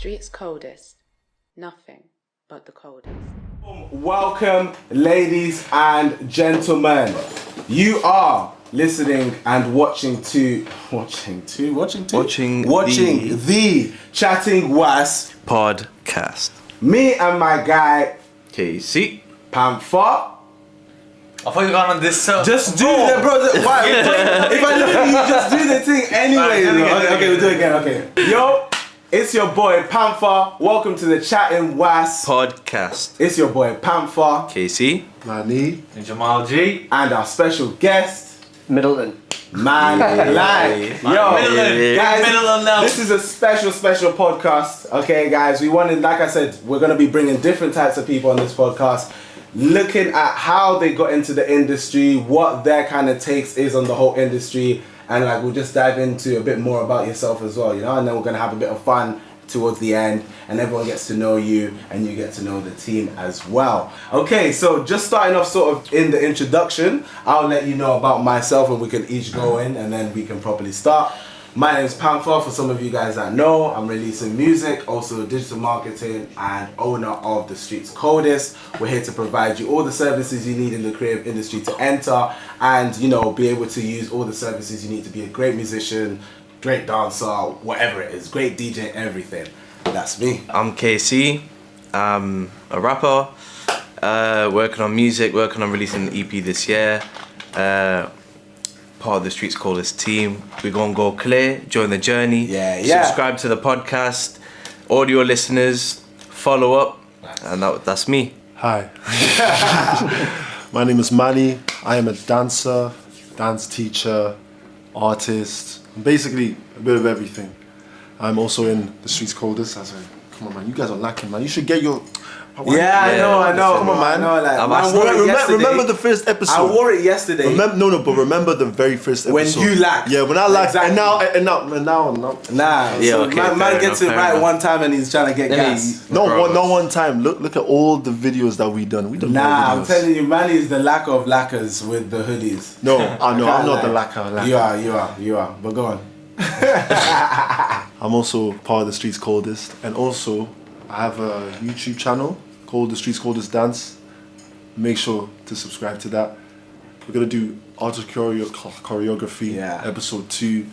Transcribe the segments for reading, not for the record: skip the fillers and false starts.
street's coldest. Nothing but the coldest. Welcome, ladies and gentlemen. You are listening and watching the Chatting Was podcast. Me and my guy Kaycee. Pxnther. I thought you were going on this Just do that, bro. Why? If I look at you, just do the thing anyway. Okay, we'll do it again. Okay. Yo, it's your boy Pxnther. Welcome to the Chattin Was podcast. It's your boy Pxnther, Kaycee. Manny. and Jamal G. and our special guest, Middleton. Man. Guys, this is a special podcast. Okay, guys, we wanted, like I said, we're gonna be bringing different types of people on this podcast, looking at how they got into the industry, what their kind of takes is on the whole industry, and like we'll just dive into a bit more about yourself as well, you know, and then we're gonna have a bit of fun towards the end, and everyone gets to know you and you get to know the team as well. Okay, so just starting off sort of in the introduction, I'll let you know about myself and we can each go in and then we can properly start. My name is Pxnther. For some of you guys that know, I'm releasing music, also digital marketing, and owner of The Street's Coldest. We're here to provide you all the services you need in the creative industry to enter and, you know, be able to use all the services you need to be a great musician, great dancer, whatever it is, great DJ, everything. That's me. I'm Kaycee. I'm a rapper, working on music, working on releasing an EP this year. Part of the Street's Coldest team. We're gonna go clear, join the journey. Yeah. Subscribe to the podcast. Audio listeners, follow up, and that's me. Hi. My name is Manny. I am a dancer, dance teacher, artist, basically a bit of everything. I'm also in The Street's Coldest. I said, come on, man, you guys are lacking, man. You should get your... I know. Come on, man. I know, like, I wore it yesterday. Remember the first episode? I wore it yesterday. But remember the very first episode. When you lacked. Yeah, when I lacked. Exactly. And now. Nah, Yeah, so okay, man fair gets enough, it fair right enough. one time and he's trying to get gas. Not one time. Look at all the videos that we done. We done more Nah, I'm videos. telling you, Manny is the lack of lacquers with the hoodies. No, I'm not the lie. lacquer. You are. But go on. I'm also part of The Street's Coldest, and also I have a YouTube channel called The Street's Coldest Dance. Make sure to subscribe to that. We're gonna do art of choreography episode 2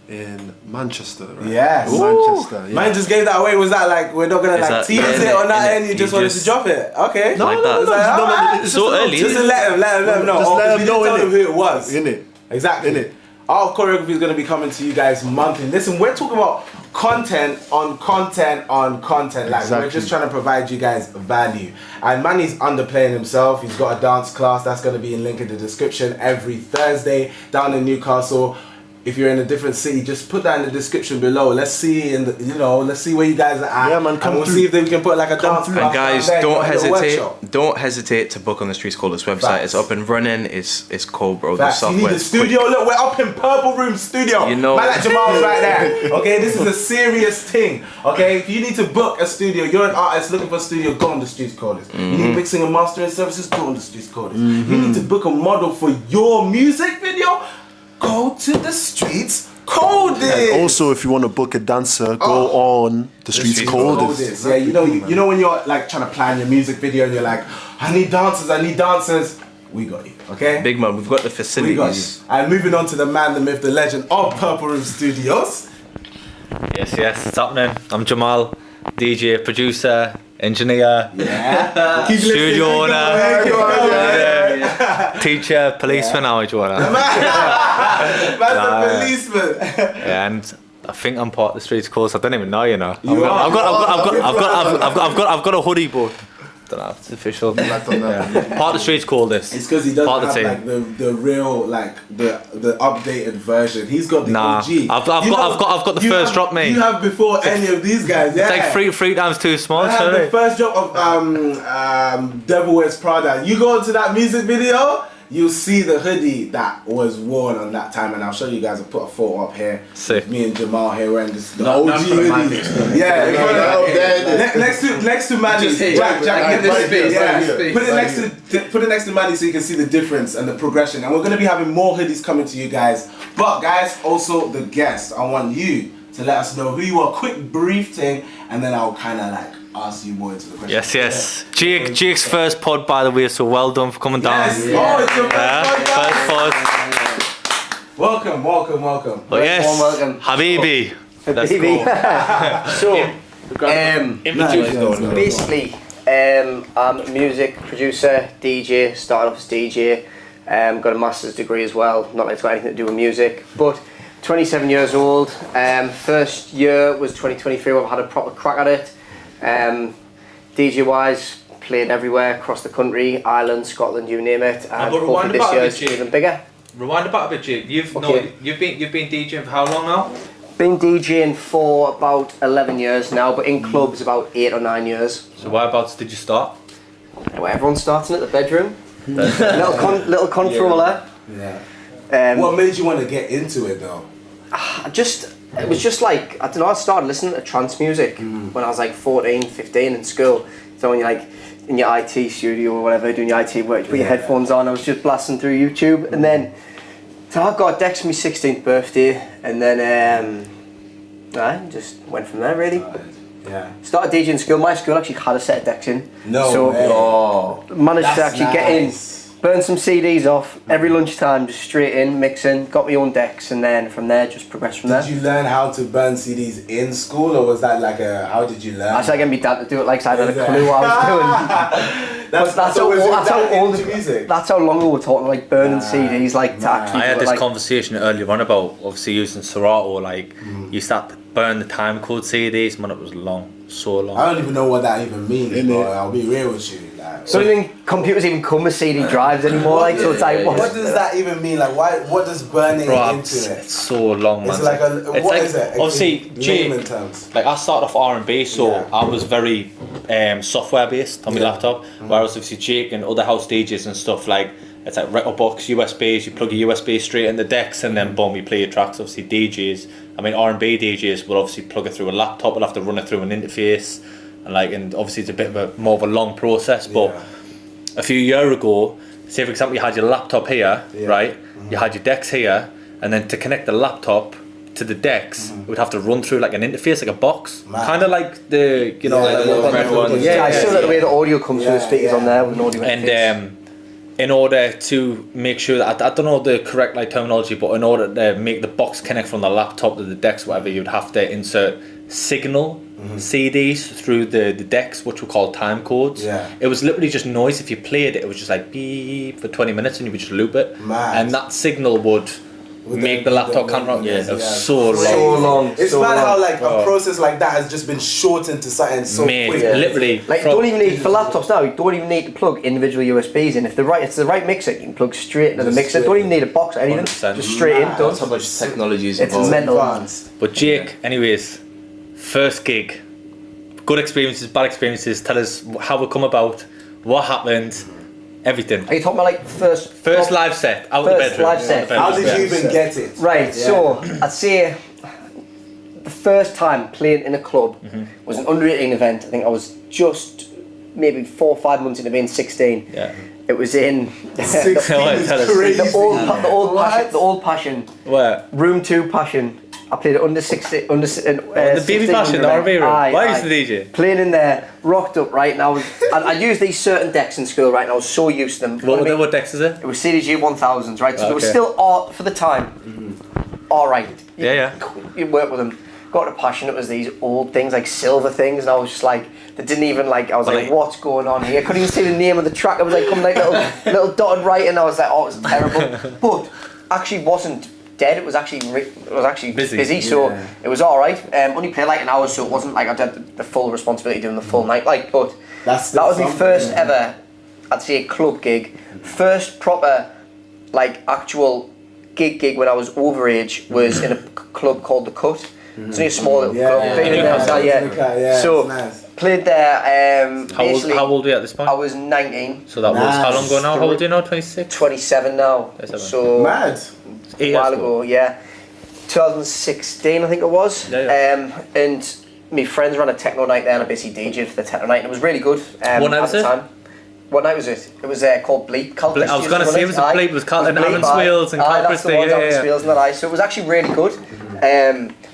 in Manchester, right? Yes. Manchester. Yeah. Man just gave that away. Was that like we're not gonna like tease it or nothing? You just wanted to drop it? Okay. No, Like no, that. no, Alright. it's So just early. Just to let him know. Just let him know, Tell innit? him who it was. Innit? Exactly. Innit? Our choreography is going to be coming to you guys monthly. Listen, we're talking about content on content. Like, Exactly. we're just trying to provide you guys value. And Manny's underplaying himself. He's got a dance class that's going to be in link in the description every Thursday down in Newcastle. If you're in a different city, just put that in the description below. Let's see let's see where you guys are at. Yeah, man, come and we'll through. see if we can put like a dance class. And guys, down there, don't a little hesitate. workshop. Don't hesitate to book on the Street's Coldest website. Facts. It's up and running. It's cold, bro. Facts. The You software need a is studio. Look, we're up in Purple Room Studio. You know. Man like Jamal's right there. Okay, this is a serious thing. Okay, if you need to book a studio, you're an artist looking for a studio, go on the Street's Coldest. You need mixing and mastering services, go on the Street's Coldest. You need to book a model for your music video, go to the Street's Coldest. And also, if you want to book a dancer, go on The Street's Coldest. Yeah, you know when you're like trying to plan your music video and you're like, I need dancers. We got you, okay? big man. We've got the We got you. facilities. And moving on to the man, the myth, the legend of Purple Room Studios. Yes, it's happening. I'm Jamal, DJ, producer, engineer, Yeah. Keep studio owner, Yeah. teacher, policeman, how would you want to? Man's a policeman. Yeah, and I think I'm part of the Street's Coldest. I don't even know, you know. You are. I've got a hoodie, but I don't know if it's official. Yeah. Part of the Street's Coldest. It's because he doesn't Part of have the like the real like the updated version. He's got the Nah, OG. I've got the You first have- drop, mate. You have before any of these guys. Yeah. It's like three times too small, I have sorry. the first drop of Devil Wears Prada. You go into that music video, you'll see the hoodie that was worn on that time, and I'll show you guys. I'll put a photo up here. Sick. Me and Jamal here wearing the OG hoodie. Yeah, next to Manny. Jack, Put it next to Manny so you can see the difference and the progression. And we're gonna be having more hoodies coming to you guys. But guys, also the guests. I want you to let us know who you are. Quick brief thing, and then I'll kind of like ask you more into the question. Yes. Jake's first pod, by the way, so well done for coming down. Yes. Oh, it's your First pod. Welcome. But yes, welcome. Habibi. Let's Habibi. go. Basically, I'm a music producer, DJ, started off as DJ, got a master's degree as well, not that it's got anything to do with music, but 27 years old, first year was 2023 where I've had a proper crack at it. DJ wise, played everywhere across the country, Ireland, Scotland, you name it, and hopefully this year is even bigger. Rewind back a bit, Jake. You've been DJing for how long now? Been DJing for about 11 years now, but in clubs about 8 or 9 years. So whereabouts did you start? Well, everyone's starting at the bedroom. little controller. Yeah. What made you want to get into it though? It was just like, I don't know, I started listening to trance music when I was like 14, 15 in school. So when you're like in your IT studio or whatever, doing your IT work, you put your headphones on, I was just blasting through YouTube. And then, so I got decks for my 16th birthday, and then I just went from there really. Yeah. Started DJing in school. My school actually had a set of decks in. No way. Managed to actually get in, burn some CDs off every lunchtime, just straight in, mixing, got my own decks, and then from there just progressed from there. Did you learn how to burn CDs in school, or was that like how did you learn? I started getting my dad to do it, like, so I had a clue what I was doing. that's how long ago we're talking, like burning CDs, like to actually. I had this like, conversation earlier on about obviously using Serato, like you start to burn the time code CDs, man, it was so long. I don't even know what that even means, bro. I'll be real with you. Like, so even computers even come with CD drives anymore, like, so it's like, what does that even mean? Like, what does burning into it? It's so long, man. It's like is it? Obviously, layman terms. like I started off R&B, so I was very software based on my laptop. Whereas obviously Jake and other house DJs and stuff, like it's like record box, USBs. You plug a USB straight in the decks, and then boom, you play your tracks. Obviously DJs, I mean R&B DJs will obviously plug it through a laptop. We'll have to run it through an interface, and obviously it's a bit of more of a long process. But a few years ago, say for example, you had your laptop here, right? You had your decks here, and then to connect the laptop to the decks, it would have to run through like an interface, like a box, kind of like the the red one. I still like the way the audio comes through the speakers on there with an audio interface. And in order to make sure that I don't know the correct like terminology, but in order to make the box connect from the laptop to the decks, whatever, you'd have to insert signal CDs through the decks, which were called time codes. It was literally just noise. If you played it, it was just like beep for 20 minutes, and you would just loop it, and that signal would make the laptop camera. It was so long. It's mad how like a process like that has just been shortened to something so quick. Literally, like you don't even need for laptops now. You don't even need to plug individual USBs in. If it's the right mixer, you can plug straight into the mixer. Don't even need a box or anything. 100%. Just straight in. That's how much technology is involved. It's mental. But Jake, anyways, first gig, good experiences, bad experiences. Tell us how it come about, what happened. Everything. Are you talking about like first live set out of the bedroom? Live set. How did you even get it? Right. So I'd say the first time playing in a club was an under 18 event. I think I was just maybe 4 or 5 months into being 16. Yeah. It was in the old Passion. Where? Room 2 Passion. I played it under 16. The BB Passion, the RV room. Why used to DJ? Playing in there, rocked up, right? And I used these certain decks in school, right? And I was so used to them. What decks is it? It was CDG 1000s, right? So they were still for the time. All right. You work with them. Got a Passion. It was these old things, like silver things, and I was just like, they didn't even like. I was like, what's going on here? I couldn't even see the name of the track. It was like coming like little dotted writing. I was like, oh, it was terrible. But actually wasn't dead. It was actually busy. So it was all right. Only played like an hour, so it wasn't like I did the full responsibility doing the full night. Like, but that was my first ever, I'd say, club gig. First proper, like actual gig when I was overage was in a club called The Cut. It's only a small little club. So played there. How old were you at this point? I was 19. So that was how long ago now? How old are you now? 26. 27 now. 27. So mad. A while ago, 2016 I think it was. And my friends ran a techno night there, and I basically DJ'd for the techno night, and it was really good. What night was it? What night was it? It was called Bleep. I was going to say it was a Bleep. It was Aaron's Wheels and that's the ones, Aaron's Wheels and that. So it was actually really good.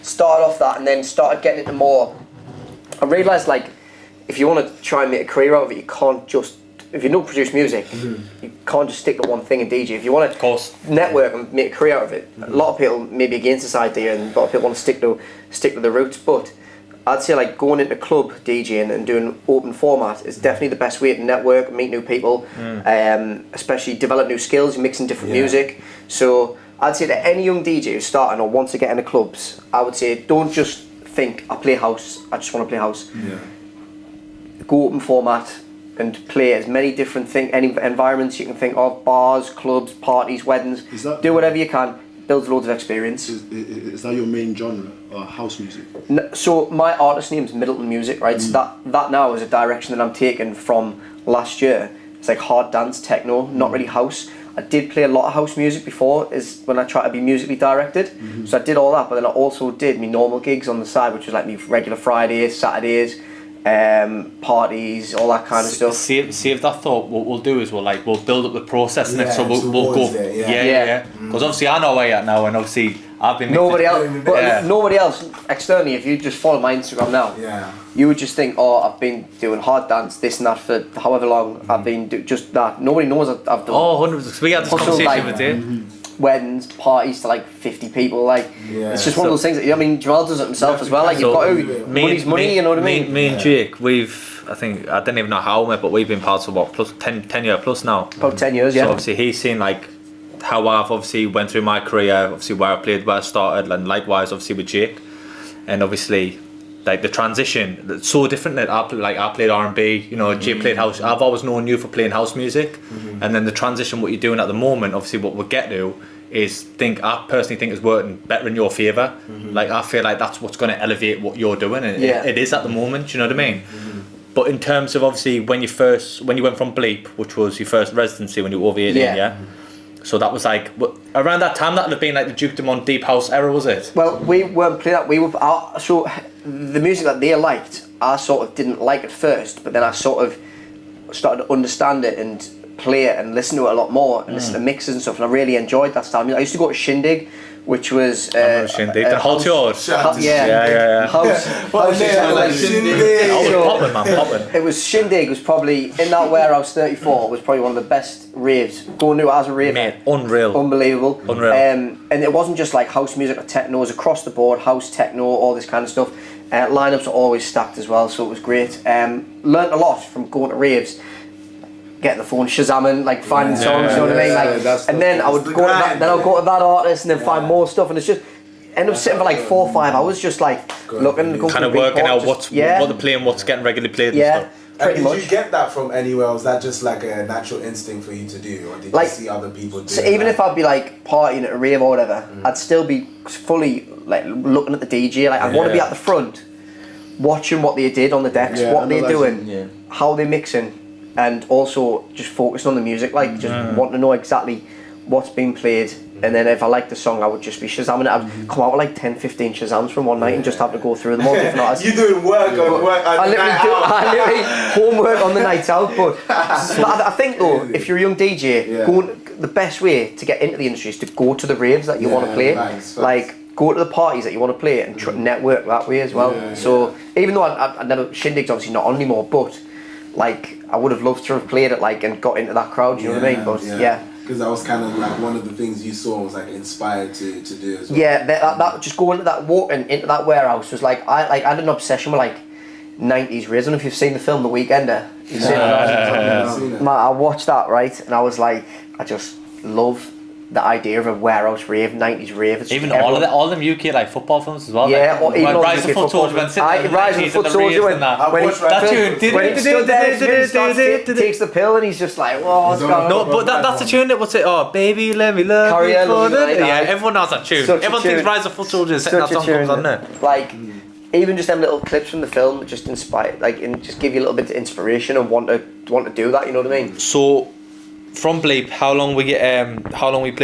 started off that and then started getting into more. I realised like if you want to try and make a career out of it, you can't just, if you don't produce music, you can't just stick to one thing and DJ. If you want to network and make a career out of it, a lot of people may be against this idea and a lot of people want to stick to the roots, but I'd say like going into club DJing and doing open format is definitely the best way to network, meet new people, especially develop new skills, mixing different music. So I'd say to any young DJ who's starting or wants to get into clubs, I would say don't just think, I play house, I just want to play house. Go open format and play as many different any environments you can think of, bars, clubs, parties, weddings, do whatever you can, builds loads of experience. Is that your main genre, house music? So my artist name's Middleton Music, right? So that now is a direction that I'm taking from last year. It's like hard dance, techno, not really house. I did play a lot of house music before, is when I tried to be musically directed. So I did all that, but then I also did my normal gigs on the side, which was like my regular Fridays, Saturdays, parties, all that kind of stuff. Save that thought. What we'll do is we'll build up the process next, so we'll go. Because obviously I know where you're at now, and obviously I've been. Nobody else externally. If you just follow my Instagram now, you would just think, oh, I've been doing hard dance, this and that for however long. I've been just that. Nobody knows I've done. Oh, 100%. We had this conversation with you. Weddings, parties to like 50 people, it's just one of those things that, I mean, Jamal does it himself as well, you've got to, money's money, you know what I mean? Me and Jake, I didn't even know how we met, but we've been parts of what, 10 years plus now? About 10 years, yeah. So obviously he's seen like how I've obviously went through my career, obviously where I played, where I started, and likewise obviously with Jake, and obviously like the transition, it's so different that I played R&B, Jake played house. I've always known you for playing house music, and then the transition, what you're doing at the moment, obviously what we'll get to is I personally think is working better in your favour. Like I feel like that's what's going to elevate what you're doing, and it is at the moment. You know what I mean? But in terms of obviously when you went from Bleep, which was your first residency when you were over 18, so that was like around that time. That would have been like the Duke Dumont Deep House era, was it? Well, we weren't playing that. We were so the music that they liked, I sort of didn't like at first, but then I sort of started to understand it and play it and listen to it a lot more and listen to mixes and stuff, and I really enjoyed that style. I used to go to Shindig, which was Shindig, the House Yours. House. Poppin'. It was Shindig. Was probably in that warehouse 34. Was probably one of the best raves. Going to it as a rave, mate, unreal, unbelievable. And it wasn't just like house music or techno. It was across the board, house, techno, all this kind of stuff. Lineups are always stacked as well, so it was great. Learned a lot from going to raves. Getting the phone, Shazamming, like finding songs, you know what I mean? Like, and then I would go to that, then I'd go to that artist and then find more stuff, and it's just end up sitting for like 4 or 5 hours, just like looking, kind of working out what they're playing, what's getting regularly played. And stuff. Did you get that from anywhere? Or was that just like a natural instinct for you to do, or did you see other people do? So even if I'd be like partying at a rave or whatever, I'd still be fully like looking at the DJ. Like I'd want to be at the front, watching what they did on the decks, what they're doing, how they're mixing. And also just focusing on the music, like just wanting to know exactly what's being played. And then if I liked the song, I would just be Shazamming it. I'd come out with like 10, 15 Shazams from one night and just have to go through them all different artists. You're doing work on work. I literally homework on the night out. But I think though, if you're a young DJ, the best way to get into the industry is to go to the raves that you want to play. Like go to the parties that you want to play and network that way as well. So even though I never, Shindig's obviously not on anymore, but like I would have loved to have played it like and got into that crowd, you know what I mean? But because that was kind of like one of the things you saw and was like inspired to do as well. Yeah, that just going to that walking into that warehouse was like I had an obsession with like 90s raves. I don't know if you've seen the film The Weekender. You've seen it? I watched that, right, and I was like, I just love the idea of a warehouse rave, 90s rave. It's even all them UK like football films as well. Yeah, like, even Rise of Foot Soldier when Rise of Foot Soldier when he stood there, takes the pill and he's just like, whoa, what's going on? No, but that's the tune. What's it? Oh, baby, let me love you. Everyone knows that tune. Everyone thinks Rise of Foot Soldier is that song comes on there. Like, even just them little clips from the film just inspire, like, and just give you a little bit of inspiration and want to do that. You know what I mean? So. From Bleep, how long were you playing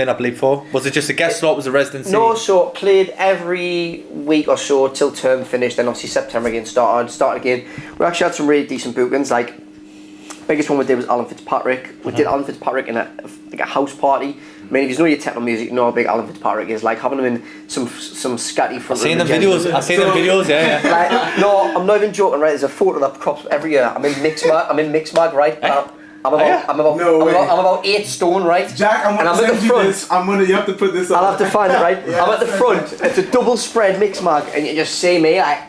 at Bleep for? Was it just a guest slot? Was it a residency? No, so played every week or so till term finished. Then obviously September again started again. We actually had some really decent bookings. Like biggest one we did was Alan Fitzpatrick. We did Alan Fitzpatrick in a house party I mean, if you know your techno music, you know how big Alan Fitzpatrick is. Like having him in some scatty front. I've seen the videos. Yeah. Like, no, I'm not even joking. Right, there's a photo that crops every year. I'm in Mixmag, right? I'm about 8 stone, right? Jack, I'm at the front. You have to put this up. I'll have to find it, right? Yeah. I'm at the front. It's a double spread Mixmag, and you just see me like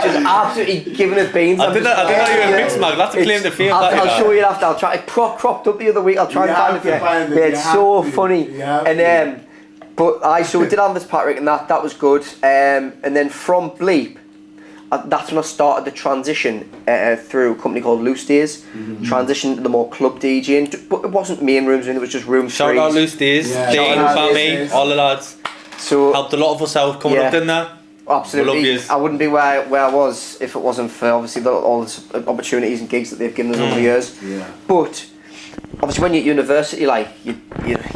just absolutely giving it beans. I didn't know you were Mixmag. That's a claim to fame. I'll show you after. I'll try. It cropped up the other week. I'll try and find it for you. Yeah, it's so funny. And but so we did Alan Fitzpatrick, and that was good. And then from Bleep, that's when I started the transition through a company called Loose Days. Transitioned to the more club DJing, but it wasn't main rooms. It was just room Shout threes. out Loose Days, Dane, Bammy, all the lads. So helped a lot of us out coming up, didn't they? Absolutely. I wouldn't be where I was if it wasn't for obviously all the opportunities and gigs that they've given us over the years. Yeah. But obviously when you're at university, like you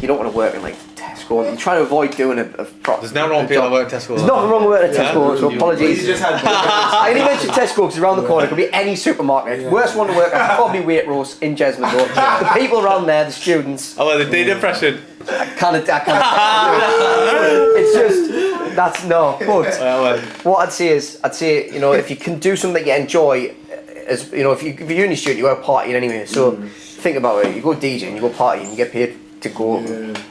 don't want to work in like Tesco. You try to avoid doing a There's no wrong with people that work at Tesco. There's nothing wrong with working at Tesco, so apologies. I only mentioned Tesco because it's around the corner. It could be any supermarket. Yeah. Worst one to work at, probably Waitrose in Jesmond though. The people around there, the students. Oh, well, the day depression. I can't. It's just that's no. But what I'd say is, you know, if you can do something that you enjoy, as you know, if you're uni student, you go partying anyway. So think about it. You go DJing, you go partying, you get paid to go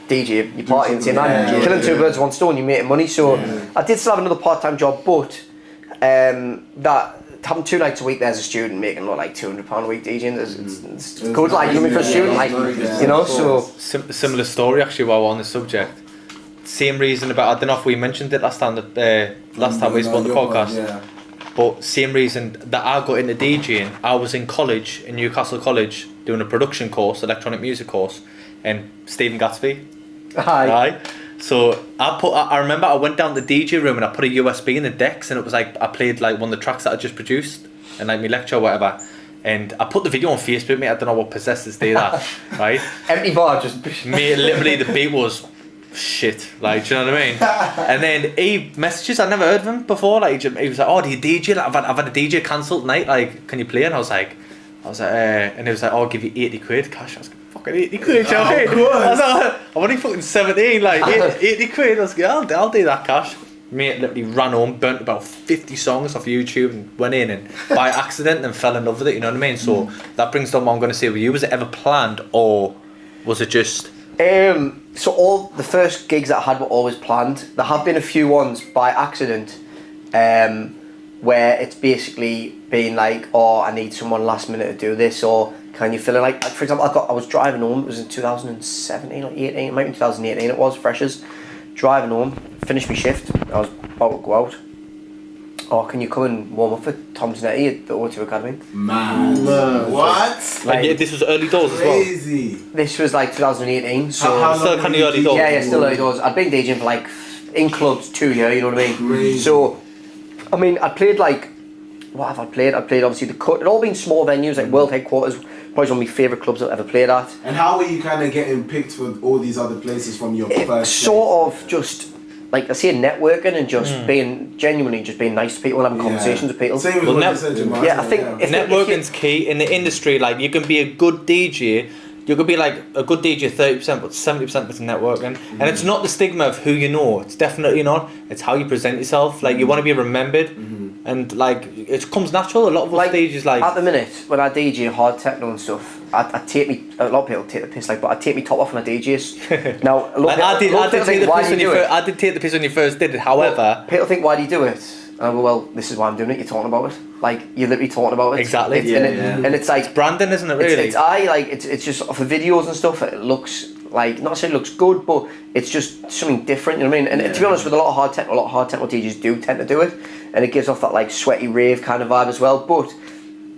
DJ, you party and say, man, you're killing 2 birds with 1 stone, you're making money. So I did still have another part-time job, but that having 2 nights a week there as a student, making like £200 a week DJing, it's good, like, you know, for a student, like, you know, so. Similar story actually while we're on the subject. Same reason about, I don't know if we mentioned it last time we spoke on the podcast, but same reason that I got into DJing. I was in college, in Newcastle College, doing a production course, electronic music course, and Stephen Gatsby. Hi. So I remember I went down to the DJ room and I put a USB in the decks, and it was like I played like one of the tracks that I just produced and like my lecture or whatever. And I put the video on Facebook, mate. I don't know what possessed this day that, right? Empty bar, just. Mate, literally the beat was shit, like, do you know what I mean? And then he messages, I never heard of him before, like he was like, oh, do you DJ? Like, I've had a DJ cancelled tonight, like, can you play? And I was like, and he was like, oh, I'll give you 80 quid cash. I was like, fucking 80 quid, you know what I mean? I was like, I'm only fucking 17, like 80 quid. I was like, I'll do that cash. Mate literally ran home, burnt about 50 songs off YouTube and went in and by accident and fell in love with it, you know what I mean? So that brings down what I'm going to say with you. Was it ever planned or was it just... So all the first gigs that I had were always planned. There have been a few ones by accident where it's basically been like, oh, I need someone last minute to do this, or can you fill in, like for example, I was driving home, it was in 2017 or 18, it might be 2018 it was, freshers, driving home, finished my shift, I was about to go out. Oh, can you come and warm up for Tom's Netty at the O2 Academy? Man. What? Like, this was early doors Crazy. as well? This was like 2018, so... How still kind of early doors? Yeah, still early doors. I'd been DJing for like, in clubs 2 years, you know what I mean? Crazy. So, I mean, I played like... What have I played? I played obviously the Cut. It'd all been small venues, like World Headquarters, probably one of my favourite clubs I've ever played at. And how were you kind of getting picked for all these other places from your first sort of just... Like I say, networking and just being genuinely just being nice to people and having conversations with people. Same with what you said, Jamal. Yeah, I think networking's key in the industry. Like, you can be a good DJ, you could be like a good DJ 30%, but 70% is networking. And it's not the stigma of who you know. It's definitely not. It's how you present yourself. Like, you want to be remembered, and like it comes natural. A lot of us DJs like at the minute when I DJ hard techno and stuff. A lot of people take the piss, like, but I take my top off when I DJs. Now, I did take the piss when you first did it. However, people think, why do you do it? And I go, well, this is why I'm doing it. You're talking about it. Like, you're literally talking about it. Exactly. And it's like it's branding, isn't it? Really. It's just for videos and stuff. It looks like, not saying it looks good, but it's just something different. You know what I mean? And to be honest, with a lot of hard techno DJs do tend to do it, and it gives off that like sweaty rave kind of vibe as well. But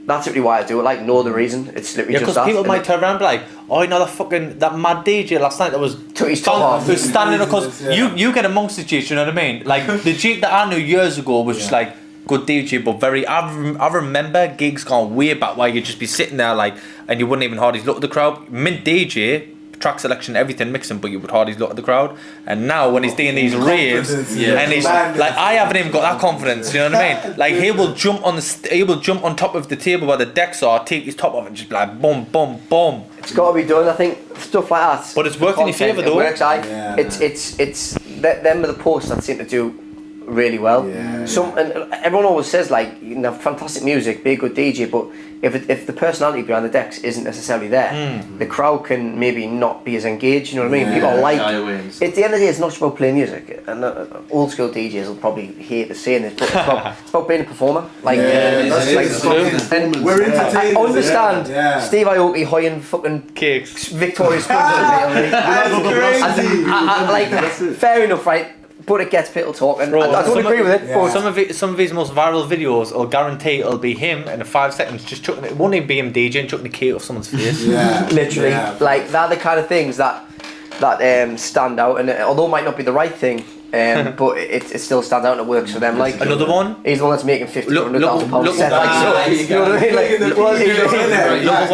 that's literally why I do it. Like, no other reason. It's literally just that. Because people might turn around and be like, oh, you know that mad DJ last night that was took his top off. Who's standing across. You get amongst the Jeep, you know what I mean? Like, the Jeep that I knew years ago was just like good DJ, but I remember gigs gone way back where you'd just be sitting there like, and you wouldn't even hardly look at the crowd. Mint DJ, track selection, everything mixing, but you would hardly look at the crowd. And now when he's doing these raves, and he's like, I haven't even got that confidence. You know what I mean? Like, he will jump on top of the table where the decks are, take his top off, and just be like, boom, boom, boom. It's got to be done. I think stuff like that. But it's worked in your favour, though. It works, it's them are the posts that seem to do really well. And everyone always says like, you know, fantastic music, be a good DJ, but if the personality behind the decks isn't necessarily there, the crowd can maybe not be as engaged. You know what I mean? People are like. At the end of the day, it's not just about playing music. And old school DJs will probably hate the saying this, but it's about being a performer. Like, we're entertainers. I understand Steve Aoki hoying fucking cakes, Victoria Sponge. Fair enough, right? But it gets people talking. Bro, I don't agree with it. But some of his most viral videos, I'll guarantee it'll be him in 5 seconds just chucking it. Won't even be him DJing, chucking the cake off someone's face. Literally, like they're the kind of things that stand out. And although it might not be the right thing, but it still stands out and it works for them. Like another one, he's the one that's making £50,000. Look, You know what I mean? Look,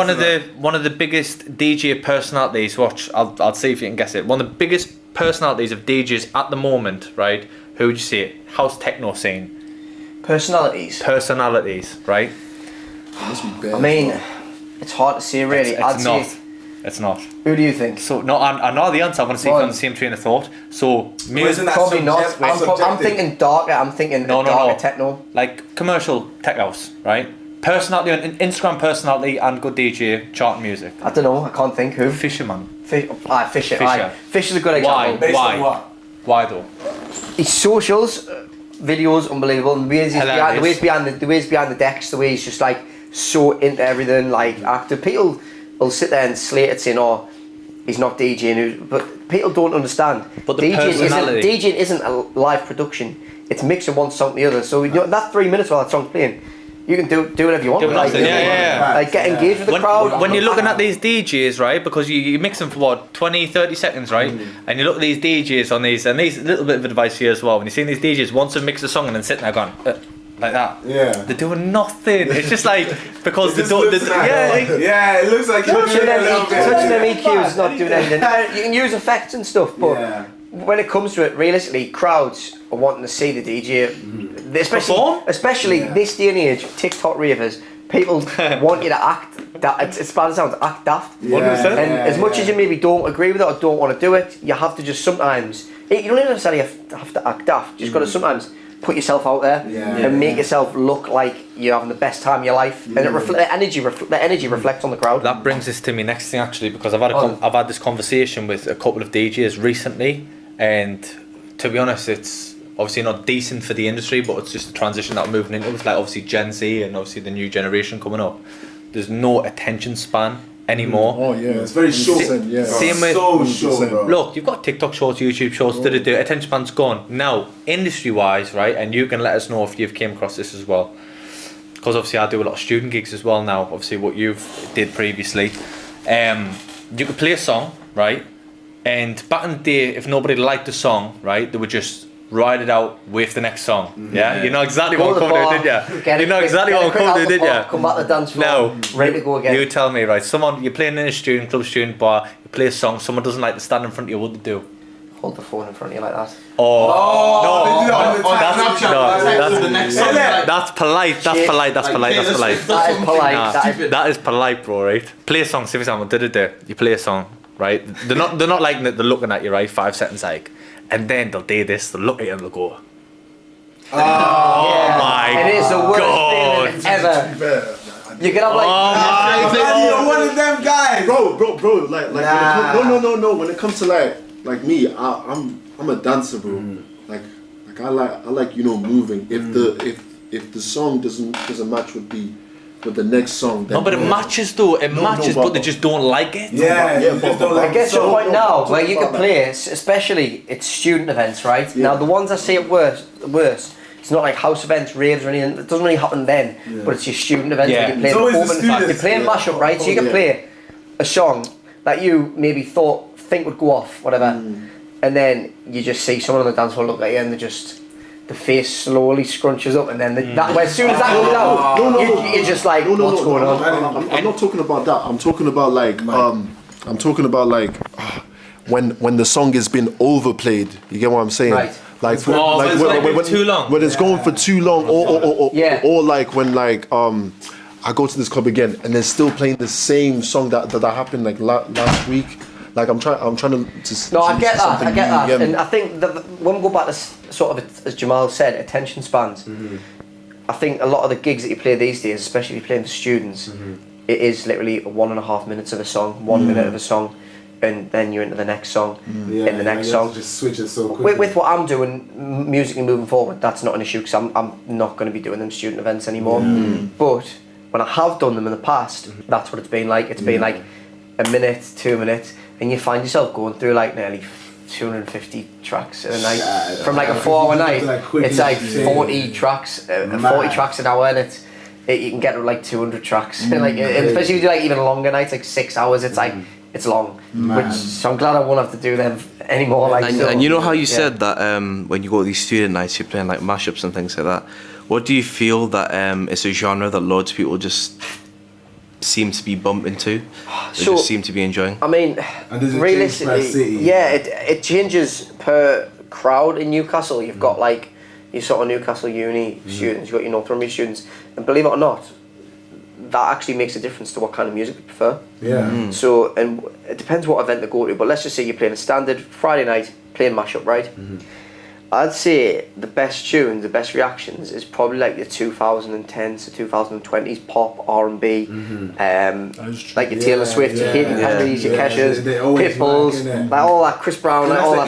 one of the biggest DJ personalities. Watch, I'll see if you can guess it. One of the biggest personalities of DJs at the moment, right? Who would you say? House techno scene. Personalities, right? Must be bad. I mean, it's hard to say really. It's not. Who do you think? So no, I know the answer. I want to see if you're on the same train of thought. So music, probably not. I'm thinking darker. I'm thinking darker techno. Like commercial tech house, right? Personality on Instagram, personality and good DJ, charting music. I don't know. I can't think who. Fisherman. Fisher. Fisher's a good example. Why though? His socials, videos, unbelievable. The ways behind the decks, the way he's just like so into everything, like active. People will sit there and slate it saying, "Oh, he's not DJing," but people don't understand. But the personality. DJing isn't a live production. It's mixing one song to the other. So you know, that 3 minutes while that song's playing, you can do whatever you want. Like get engaged with the crowd. When you're looking at these DJs, right, because you mix them for what, 20, 30 seconds, right? And you look at these DJs on these, and these little bit of advice here as well. When you're seeing these DJs, once they mix a song and then sitting there going, like that. They're doing nothing. It's just like, because they don't. It looks like touching them EQs, not doing anything. You can use effects and stuff, but when it comes to it, realistically, crowds are wanting to see the DJ, especially this day and age, TikTok ravers. People want you to act. It's bad as it sounds. Act daft. And as much as you maybe don't agree with it or don't want to do it, you have to just sometimes. You don't even necessarily have to act daft. You just got to sometimes put yourself out there and make yourself look like you're having the best time of your life, and the energy reflects on the crowd. That brings us to my next thing actually, because I've had this conversation with a couple of DJs recently, and to be honest, it's obviously not decent for the industry, but it's just the transition that we're moving into. It's like obviously Gen Z and obviously the new generation coming up. There's no attention span anymore. Oh yeah, it's very short. Same with so short, bro. Look, you've got TikTok shorts, YouTube shorts, attention span's gone. Now, industry wise, right, and you can let us know if you've came across this as well, because obviously I do a lot of student gigs as well now, obviously what you've did previously. You could play a song, right, and back in the day, if nobody liked the song, right, they would just ride it out, wait for the next song. You know exactly what I'm coming to, didn't you? You know exactly what I'm coming to, didn't you? Come back to the dance floor. Now, ready to go again. You tell me, right? You're playing in a student club, student bar. You play a song. Someone doesn't like to stand in front of you. What do they do? Hold the phone in front of you like that. That's polite. That is polite, bro. Right? Play a song. Say for example, you play a song, right? They're not liking it. They're looking at you, right? 5 seconds, like. And then they'll do this, they'll look at you and they'll go, my it is the worst God. thing ever. You can have like you're one of them guys. Bro, like no. When it comes to like me, I'm a dancer, bro. Like I like moving. If the song doesn't match with the next song, then but it matches though. But they just don't like it. I guess your point now, where you can play, especially it's student events, right? Now the ones I see at worst. It's not like house events, raves or anything. It doesn't really happen then. But it's your student events. Where you're playing mashup, right? So you can play a song that you maybe think would go off, whatever, and then you just see someone on the dance floor look at you and the face slowly scrunches up, and then as soon as that comes out, you're just like, what's going on? I'm not talking about that. I'm talking about like, when the song has been overplayed. You get what I'm saying? Right. When too long. When it's going for too long, or like when I go to this club again and they're still playing the same song that happened like last week. Like I'm trying to. No, I get that. something I get new, that, you me? and I think that when we go back to sort of as Jamal said, attention spans. I think a lot of the gigs that you play these days, especially if you're playing for students, it is literally 1.5 minutes of a song, 1 minute of a song, and then you're into the next song, in the next song. Just switch it so quickly. With what I'm doing musically moving forward, that's not an issue because I'm not going to be doing them student events anymore. But when I have done them in the past, that's what it's been like. It's been like a minute, 2 minutes, and you find yourself going through like nearly 250 tracks in a night. From like a 4-hour night, it's like 40 tracks, 40 tracks an hour, and you can get to like 200 tracks. Like, especially if you do like even longer nights, like 6 hours. It's like it's long. Which, so I'm glad I won't have to do them anymore. Like, and you know how you said that when you go to these student nights, you're playing like mashups and things like that. What do you feel that it's a genre that loads of people just seem to be bumping to? They just seem to be enjoying. I mean, realistically, yeah, it changes per crowd in Newcastle. You've got like your sort of Newcastle uni students, you've got your Northumbria students, and believe it or not, that actually makes a difference to what kind of music they prefer. Yeah. So, and it depends what event they go to, but let's just say you're playing a standard Friday night, playing mashup, right? I'd say the best tunes, the best reactions is probably like your 2010s to 2020s pop, R&B, like your Taylor Swift, your Katy Perry's, your Keshas, Pitbulls, like all that, Chris Brown, like all that.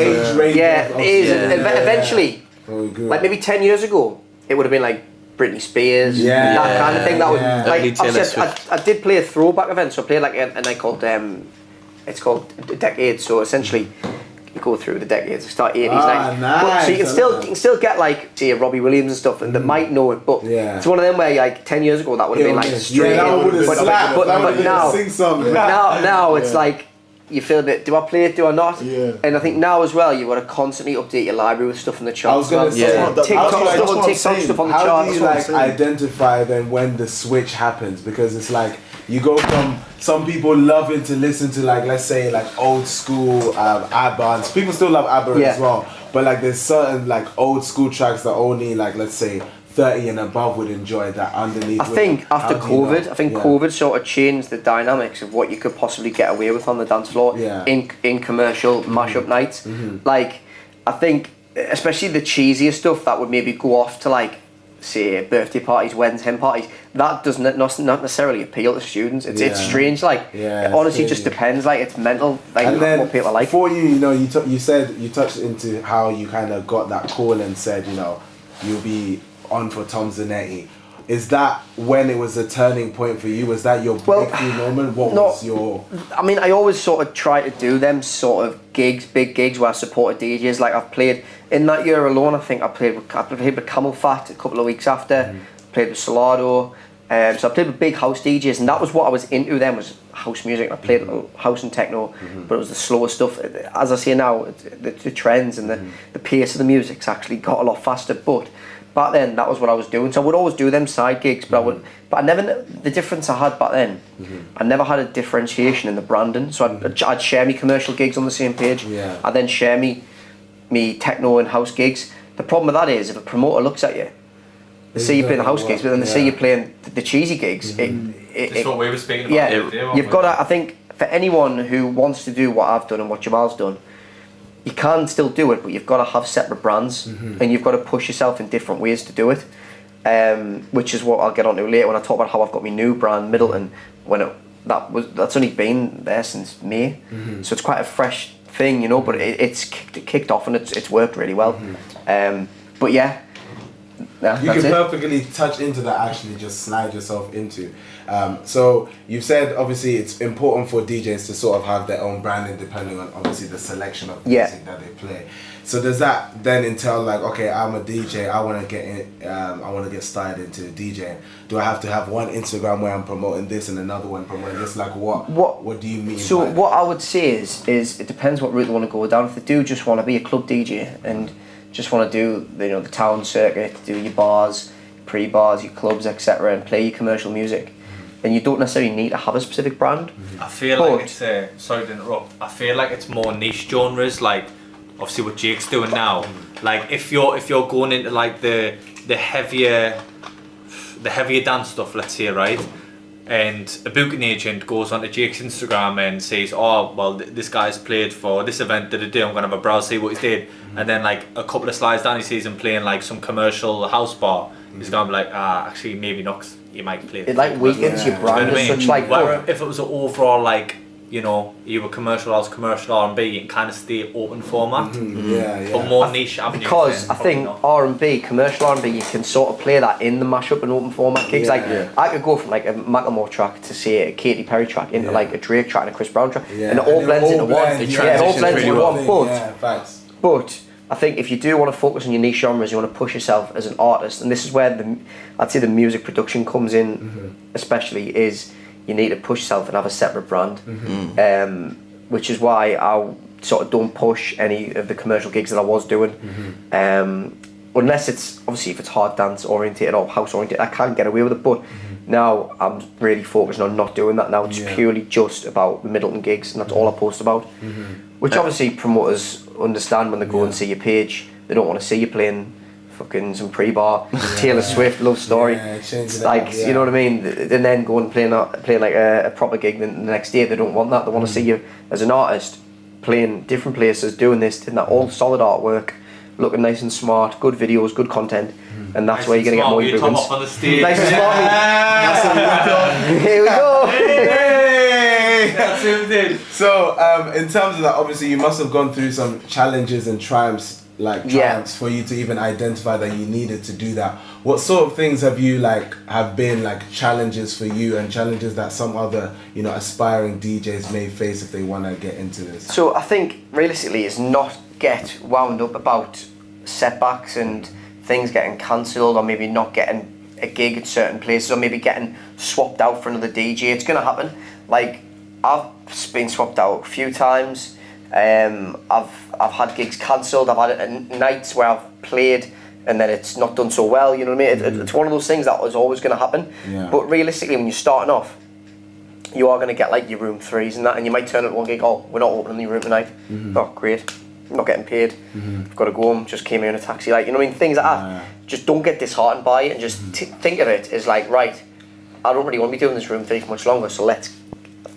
Yeah, it is. Eventually, like maybe 10 years ago, it would have been like Britney Spears, that kind of thing. That was like I did play a throwback event, so I played like a night called it's called Decade. So essentially, you go through the decades, start 80s, 90s. Nice. But, so you can still get like say Robbie Williams and stuff, and they might know it, but it's one of them where like 10 years ago that would have been like straight. But now it's like you feel a bit. Do I play it? Do I not? Yeah. And I think now as well, you've got to constantly update your library with stuff on the charts. I was going to say, TikTok stuff on the how charts. do you like identify then when the switch happens? Because it's like you go from some people loving to listen to like, let's say like old school ABBA, and people still love ABBA as well, but like there's certain like old school tracks that only like, let's say 30 and above would enjoy that underneath. I think after COVID, COVID sort of changed the dynamics of what you could possibly get away with on the dance floor in commercial mashup nights. Like, I think especially the cheesier stuff that would maybe go off to like, say, birthday parties, weddings, hen parties, that does not necessarily appeal to students. It's strange. Like, it honestly just depends. Like, it's mental. Like, and then what people like. For you, you know, you said you touched into how you kind of got that call and said, you know, you'll be on for Tom Zanetti. Is that when it was a turning point for you? Was that your breakthrough moment? What was your... I mean, I always sort of try to do them sort of gigs, big gigs where I supported DJs. Like I've played, in that year alone, I think I played with Camel Fat a couple of weeks after, played with Solado. So I played with big house DJs, and that was what I was into then, was house music. I played house and techno, but it was the slower stuff. As I say now, the trends and the pace of the music's actually got a lot faster, but back then that was what I was doing. So I would always do them side gigs, but I never, the difference I had back then, I never had a differentiation in the branding. So I'd share me commercial gigs on the same page, I'd then share me techno and house gigs. The problem with that is, if a promoter looks at you, they see you playing the house gigs, but then they see you playing the cheesy gigs. That's what we were speaking about. You've got to, I think, for anyone who wants to do what I've done and what Jamal's done, you can still do it, but you've got to have separate brands, and you've got to push yourself in different ways to do it. Which is what I'll get onto later when I talk about how I've got my new brand, Middleton. That's only been there since May, so it's quite a fresh thing, you know. But it's kicked off and it's worked really well. But yeah. You can perfectly touch into that, actually just slide yourself into. So you've said obviously it's important for DJs to sort of have their own branding depending on obviously the selection of music that they play. So does that then entail like, okay, I'm a DJ, I want to get in, I want to get started into DJing. Do I have to have one Instagram where I'm promoting this and another one promoting this? Like what do you mean? So what I would say is it depends what route they want to go down. If they do just want to be a club DJ and just want to do the town circuit, do your bars, pre-bars, your clubs, etc., and play your commercial music, then you don't necessarily need to have a specific brand. I feel like it's sorry to interrupt. I feel like it's more niche genres, like obviously what Jake's doing now. Like if you're going into like the heavier dance stuff, let's say, right? and a booking agent goes onto Jake's Instagram and says, oh, well, this guy's played for this event, I'm going to have a browse, see what he's did. And then like a couple of slides down, he sees him playing like some commercial house bar. He's going to be like, actually, maybe not, 'cause you might play. It like weakens your brand as such. Like, where if it was an overall, like, you know, you were commercial house, commercial R&B, you can kind of stay open format. But more niche avenues. Because I think R&B, commercial R&B, you can sort of play that in the mashup and open format gigs. I could go from like a Macklemore track to say a Katy Perry track into like a Drake track and a Chris Brown track, and it all blends into one. It all blends into one. But I think if you do want to focus on your niche genres, you want to push yourself as an artist, and this is where I'd say the music production comes in, especially is you need to push yourself and have a separate brand, which is why I sort of don't push any of the commercial gigs that I was doing, unless it's obviously if it's hard dance oriented or house oriented, I can get away with it. But now I'm really focusing on not doing that now. It's purely just about the Middleton gigs, and that's all I post about. Which obviously promoters understand when they go and see your page. They don't want to see you playing fucking some pre-bar Taylor Swift love story, like you know what I mean, and then go and play like a proper gig the next day. They don't want that. They want to see you as an artist playing different places, doing that, all solid artwork, looking nice and smart, good videos, good content, and that's where you're gonna get more bookings. Nice and smart. Here we go. So in terms of that, obviously you must have gone through some challenges and triumphs for you to even identify that you needed to do that. What sort of things have been like challenges for you, and challenges that some other, you know, aspiring DJs may face if they want to get into this? So I think realistically is not get wound up about setbacks and things getting cancelled, or maybe not getting a gig at certain places, or maybe getting swapped out for another DJ. It's gonna happen. Like, I've been swapped out a few times. I've had gigs cancelled. I've had nights where I've played and then it's not done so well. You know what I mean? It's one of those things that is always going to happen. But realistically, when you're starting off, you are going to get like your room threes and that, and you might turn up one gig. Oh, we're not opening the room tonight. Oh, great. I'm not getting paid. I've got to go home. Just came here in a taxi. Like, you know what I mean? Things like that. Just don't get disheartened by it, and just think of it as like, right, I don't really want to be doing this room three for much longer. So let's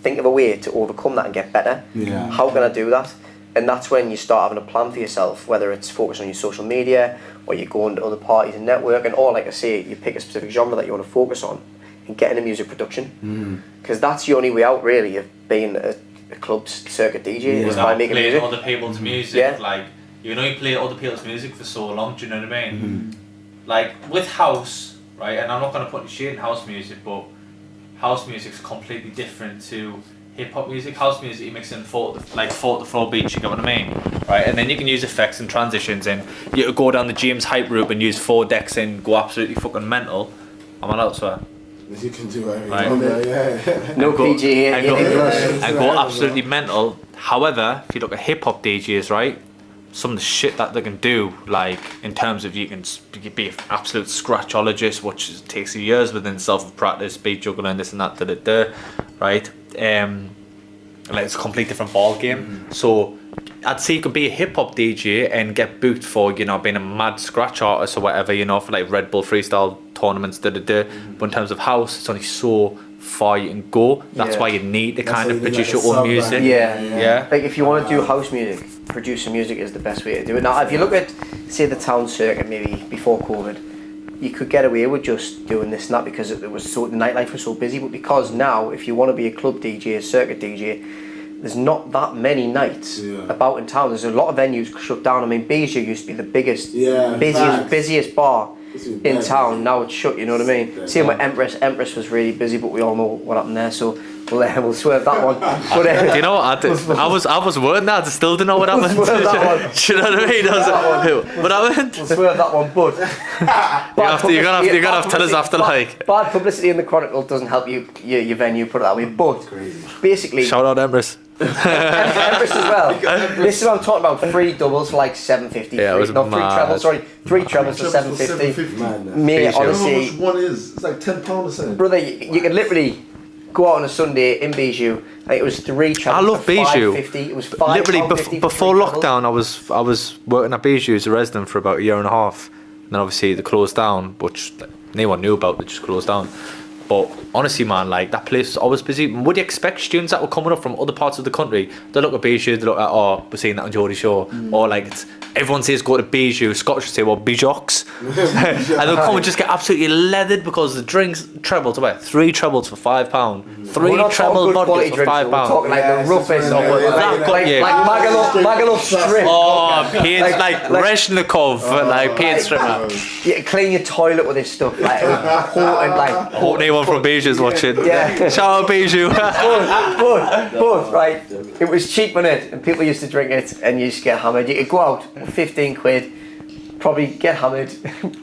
think of a way to overcome that and get better. How can I do that? And that's when you start having a plan for yourself, whether it's focused on your social media, or you go into other parties and network, or like I say, you pick a specific genre that you want to focus on and get into music production. Because that's the only way out, really, of being a club circuit DJ, is by making music. Other people's music, like, you know, you play other people's music for so long, do you know what I mean? Like, with house, right, and I'm not going to put any shade in house music, but house music's completely different to hip-hop music. House music, you mix in 4-to-floor beats, you get what I mean? Right, and then you can use effects and transitions, and you could go down the James Hype route and use 4 decks and go absolutely fucking mental. I'm allowed to swear. You can do whatever No PG here, and go absolutely mental. However, if you look at hip-hop DJs, right, some of the shit that they can do, like in terms of you can be an absolute scratchologist, which takes you years within itself of practice, beat juggling, this and that, right? Like it's a completely different ball game. So I'd say you could be a hip hop DJ and get booked for, you know, being a mad scratch artist or whatever, you know, for like Red Bull freestyle tournaments, But in terms of house, it's only so far you can go. That's why you need to kind of produce your own music. Like if you want to do house music, producing music is the best way to do it. Now, if you look at, say, the town circuit, maybe before COVID, you could get away with just doing this and that because the nightlife was so busy. But because now, if you want to be a club DJ, a circuit DJ, there's not that many nights about in town. There's a lot of venues shut down. I mean, Bijou used to be the biggest, busiest bar in town. Now it's shut, you know what I mean? Same with Empress. Empress was really busy, but we all know what happened there, so we'll swerve that one. But, do you know what? I was wording that. I still don't know what happened. We'll swerve that one. Do you know what I mean? What happened? We'll swerve that one, but you're gonna have to tell us after, like. Bad publicity in the Chronicle doesn't help your venue, put it that way. But basically, shout out Empress. Empress as well. This is what I'm talking about. 3 doubles for like $750. Yeah, it was not 3 trebles. Sorry, 3 trebles for $750. Mate, honestly, how much one is? It's like £10 or something. Brother, you could literally go out on a Sunday in Bijou. It was 3 trebles. I love Bijou. It was £5. Literally before lockdown, I was working at Bijou as a resident for about a year and a half. And then obviously they closed down, which no one knew about. They just closed down. But honestly, man, like that place is always busy. Would you expect students that were coming up from other parts of the country? They look at Bijou, they look at, oh, we're seeing that on Geordie Show, or like everyone says go to Bijou. Scottish would say, well, Bijox, and they'll come and just get absolutely leathered because the drinks trebles about 3 trebles for £5, 3 treble vodkas for £5. We're talking like the roughest, like Magaluf strip. Oh, paint like Reshnikov, like paint stripper. You clean your toilet with this stuff, like important, like. Hope anyone from Bijou's watching. Yeah. Shout out Bijou. but right, it was cheap, wasn't it? And people used to drink it, and you just get hammered. You could go out with 15 quid, probably get hammered,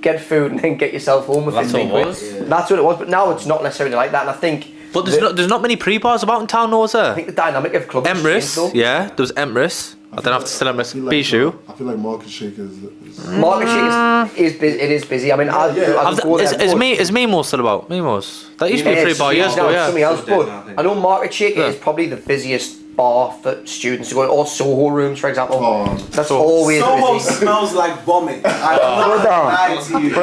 get food, and then get yourself home with 15 quid. That's what it was. But now it's not necessarily like that, and I think. But there's not many pre-bars about in town, though, is there? I think the dynamic of clubs. Empress, yeah, there was Empress. I don't have to still Empress. Bijou. I feel like Market Shake is Market Shake is busy. It is busy. I mean, Is Mimo's still about? Mimo's. That used to be a pre-bar years ago, yeah. Something else, but I know Market Shake is probably the busiest bar for students to go to, or Soho rooms, for example. That's always Soho busy. smells like vomit. I don't lie to you. the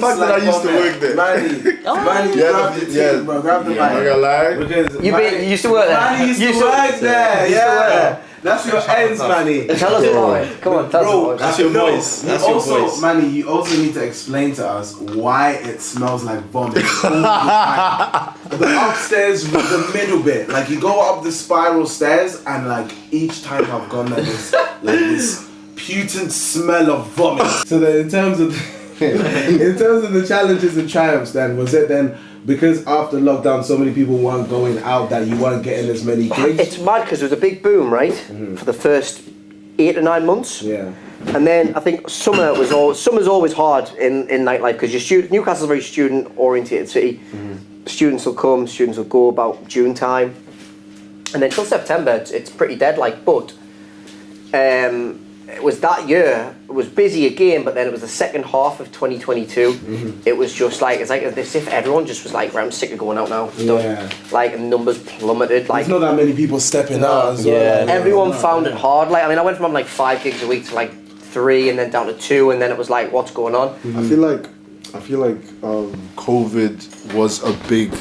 fact that I used to work there. Manny, grab the team, bro. Grab the mic. I'm not gonna lie. Because You used to work there. Manny used to work there. Yeah. That's your ends, Manny. Tell us about it. Come on, tell us about it. That's your voice. That's your voice. Manny, you also need to explain to us why it smells like vomit all the time. The upstairs with the middle bit. Like you go up the spiral stairs and like each time I've gone there, there's like this putrid smell of vomit. So then in terms of the challenges and triumphs then, was it then because after lockdown so many people weren't going out that you weren't getting as many gigs? It's mad because there was a big boom, right, for the first 8 to 9 months. Yeah. And then I think summer's always hard in nightlife because Newcastle's a very student oriented city. Students will come, students will go about June time, and then till September it's pretty dead. Like, but it was that year. It was busy again, but then it was the second half of 2022. It was just like it's as if everyone just was like, "I'm sick of going out now." Yeah. Like, and numbers plummeted. Like, There's not that many people stepping out as well. yeah. Everyone found it hard. Like, I mean, I went from like 5 gigs a week to like 3, and then down to 2, and then it was like, what's going on? I feel like COVID was a big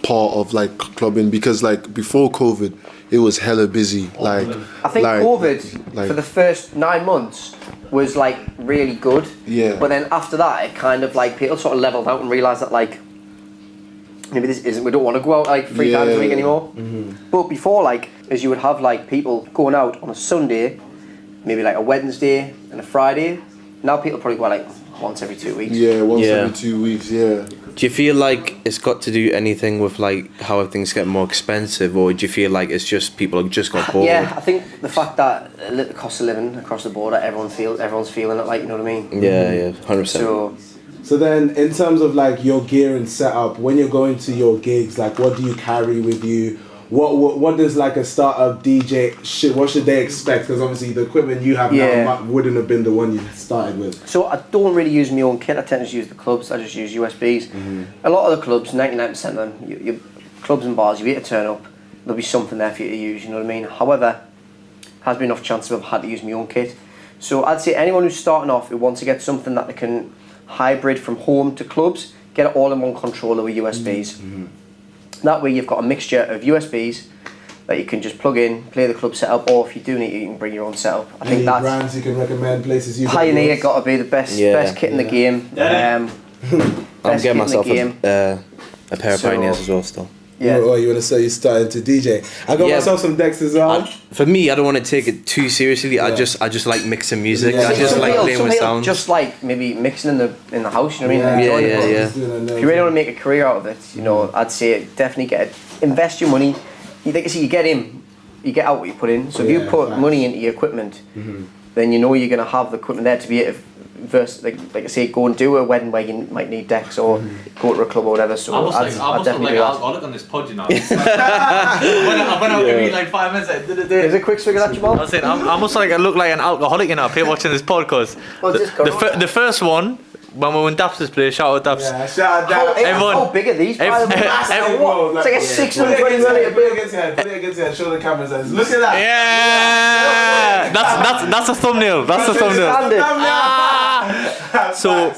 part of like clubbing because like before COVID it was hella busy. Like I think COVID for the first 9 months was like really good. Yeah. But then after that, it kind of like people sort of leveled out and realised that like maybe this isn't. We don't want to go out like 3 times a week anymore. But before, like, as you would have like people going out on a Sunday, maybe like a Wednesday and a Friday. Now people probably go out like once every 2 weeks. Yeah, once every 2 weeks. Yeah. Do you feel like it's got to do anything with like how things get more expensive, or do you feel like it's just people have just got bored? Yeah, I think the fact that the cost of living across the border, everyone's feeling it. Like, you know what I mean? Yeah, 100%. So then, in terms of like your gear and setup, when you're going to your gigs, like what do you carry with you? What does like a startup DJ what should they expect? Because obviously the equipment you have now wouldn't have been the one you started with. So I don't really use my own kit. I tend to use the clubs. I just use USBs. A lot of the clubs, 99% of them, you clubs and bars, you need to turn up. There'll be something there for you to use. You know what I mean? However, has been enough chances I've had to use my own kit. So I'd say anyone who's starting off who wants to get something that they can hybrid from home to clubs, get it all in one controller with USBs. That way you've got a mixture of USBs that you can just plug in, play the club setup, or if you do need it, you can bring your own setup. I think that's brands you can recommend, places you Pioneer got to be the best kit in the game. I'm getting myself a pair of Pioneers as well still. Yeah. Oh, you want to say you're starting to DJ? I got myself some decks as well. For me, I don't want to take it too seriously. I just like mixing music. I just like playing with sounds. Just like maybe mixing in the house. You know what I mean? Yeah. If you really want to make a career out of it, you know, I'd say definitely invest your money. You get in, you get out what you put in. So if you put money into your equipment, then you know you're going to have the equipment there to be able to. Versus, like I say, go and do a wedding where you might need decks, or go to a club or whatever. So I'd definitely do that. Alcoholic on this pod, you know. I went out every like 5 minutes. Is it a quick swig of that, Jamal? I was saying, I'm almost like I look like an alcoholic, you know. People watching this podcast. The first one. When we were in Daps' place, shout out Daps. Yeah, shout out Daps. How big are these? It's like a 620 milliliter. Put it against your head. Show the cameras. Look at that. Yeah. That's a thumbnail. That's a thumbnail. So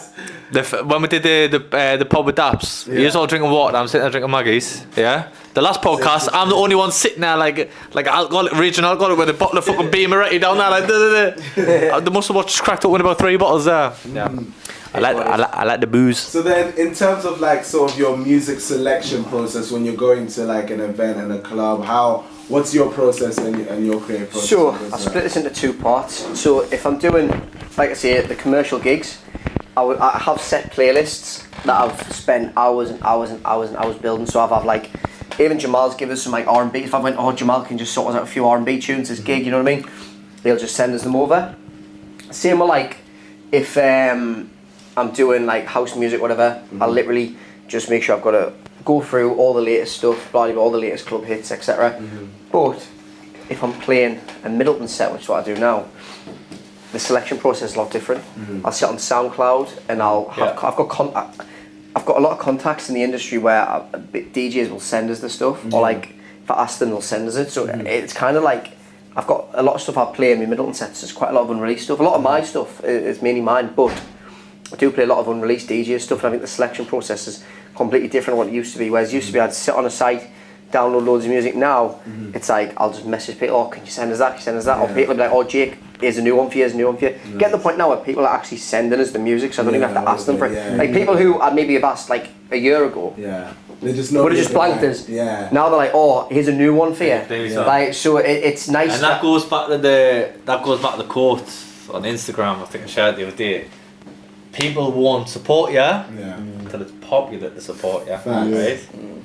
When we did the pod with Daps, he was all drinking water. I'm sitting there drinking Maggie's. Yeah. The last podcast, I'm the only one sitting there like alcoholic, raging alcoholic with a bottle of fucking Beamer ready down there like. The muscle watch cracked open about 3 bottles there. Yeah. I like the booze. So then, in terms of like sort of your music selection process when you're going to like an event and a club, what's your process and your creative process? So I split this into 2 parts. So if I'm doing, like I say, the commercial gigs, I have set playlists that I've spent hours and hours and hours and hours building. So I've had like, even Jamal's given us some like R&B. If I went, Jamal can just sort us out a few R&B tunes this gig, you know what I mean? They'll just send us them over. Same with like, if I'm doing like house music, whatever, I'll literally just make sure I've got to go through all the latest stuff, all the latest club hits, etc. But if I'm playing a Middleton set, which is what I do now, the selection process is a lot different. I'll sit on SoundCloud and I've got a lot of contacts in the industry where DJs will send us the stuff, or like if I ask them, they'll send us it. So it's kind of like I've got a lot of stuff I play in my Middleton sets. There's quite a lot of unreleased stuff. A lot of my stuff is mainly mine, but I do play a lot of unreleased DJ stuff, and I think the selection process is completely different than what it used to be. Whereas used to be I'd sit on a site, download loads of music. Now it's like I'll just message people, oh, can you send us that, can you send us that? Or people will be like, oh Jake, here's a new one for you, here's a new one for you. Get to the point now where people are actually sending us the music, so I don't even have to ask them for it. Like people who I'd maybe have asked like a year ago, they just know, would have just blanked us. Now they're like, oh, here's a new one for you. Like, so it's nice. And that goes back to the quotes on Instagram. I think I shared the other day. People won't support you until it's popular to support you.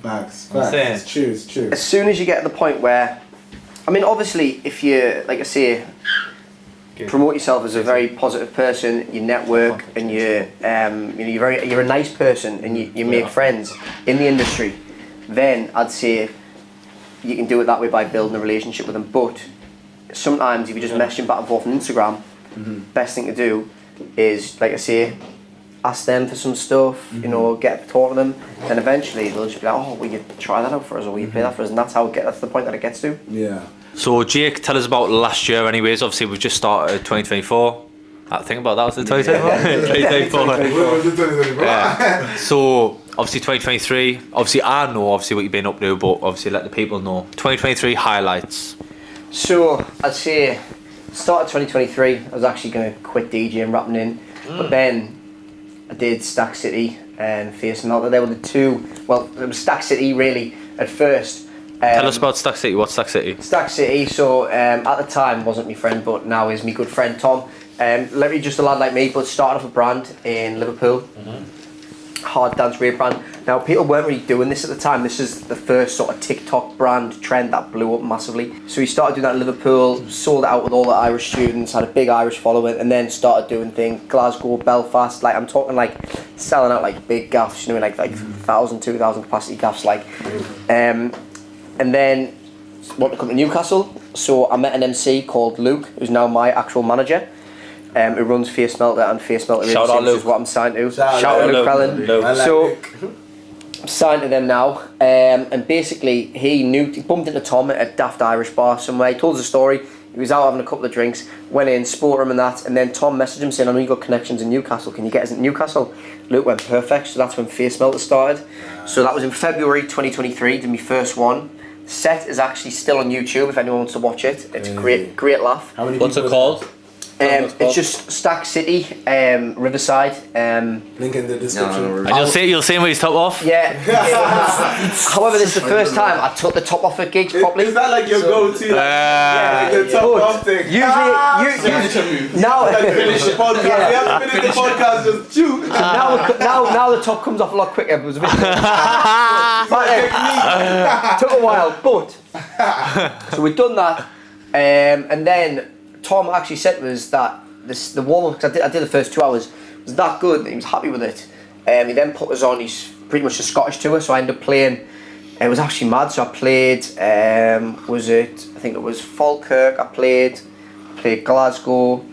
Facts. It's true. As soon as you get to the point where, I mean, obviously, if you, like I say, promote yourself as a very positive person, you network, and you're a nice person, and you make friends in the industry, then I'd say you can do it that way by building a relationship with them. But sometimes if you just message them back and forth on Instagram, best thing to do is, like I say, ask them for some stuff, get to talk to them, and eventually they'll just be like, oh, will you try that out for us, or will you play that for us? And that's the point that it gets to. So Jake, tell us about last year anyways. Obviously we've just started 2024. I think about that, was it 2024? 2024. So obviously 2023, obviously I know what you've been up to, but obviously let the people know. 2023 highlights. So I'd say start of 2023, I was actually going to quit DJing, rapping in, but then I did Stack City and Face Melter. They were the two, well, it was Stack City really at first. Tell us about Stack City. What's Stack City? Stack City, so at the time wasn't my friend, but now is my good friend Tom. Literally just a lad like me, but started off a brand in Liverpool. Hard dance rave brand. Now people weren't really doing this at the time. This is the first sort of TikTok brand trend that blew up massively. So he started doing that in Liverpool, sold it out with all the Irish students, had a big Irish following, and then started doing things Glasgow, Belfast. Like I'm talking like selling out like big gaffs, like 1,000, 2,000 capacity gaffs, like. And then wanted to come to Newcastle, so I met an MC called Luke, who's now my actual manager. Who runs Face Melter and Face Melter Shout out Luke. Which is what I'm signed to. Shout out Luke Crellin. So I'm signed to them now, and basically he bumped into Tom at a Daft Irish bar somewhere. He told us a story. He was out having a couple of drinks, went in, spoke to him and that, and then Tom messaged him saying, I know you got connections in Newcastle, can you get us in Newcastle? Luke went perfect, so that's when Face Melter started. So that was in February 2023, did my first one. Set is actually still on YouTube if anyone wants to watch it. It's a great laugh. What's it called? It's just Stack City, Riverside. Link in the description. And you'll see him with his top off. Yeah. However, this is the first time I took the top off at gigs properly. Is that like your go-to? The top off thing. Usually, now finish the podcast. We have to finish the podcast. Just chew. Now the top comes off a lot quicker. It was a bit. Took a while, but so we've done that, and then Tom actually said to us that the warm up, because I did the first 2 hours, was that good that he was happy with it. He then put us on his pretty much a Scottish tour, so I ended up playing. It was actually mad. So I played. I think it was Falkirk. I played Glasgow.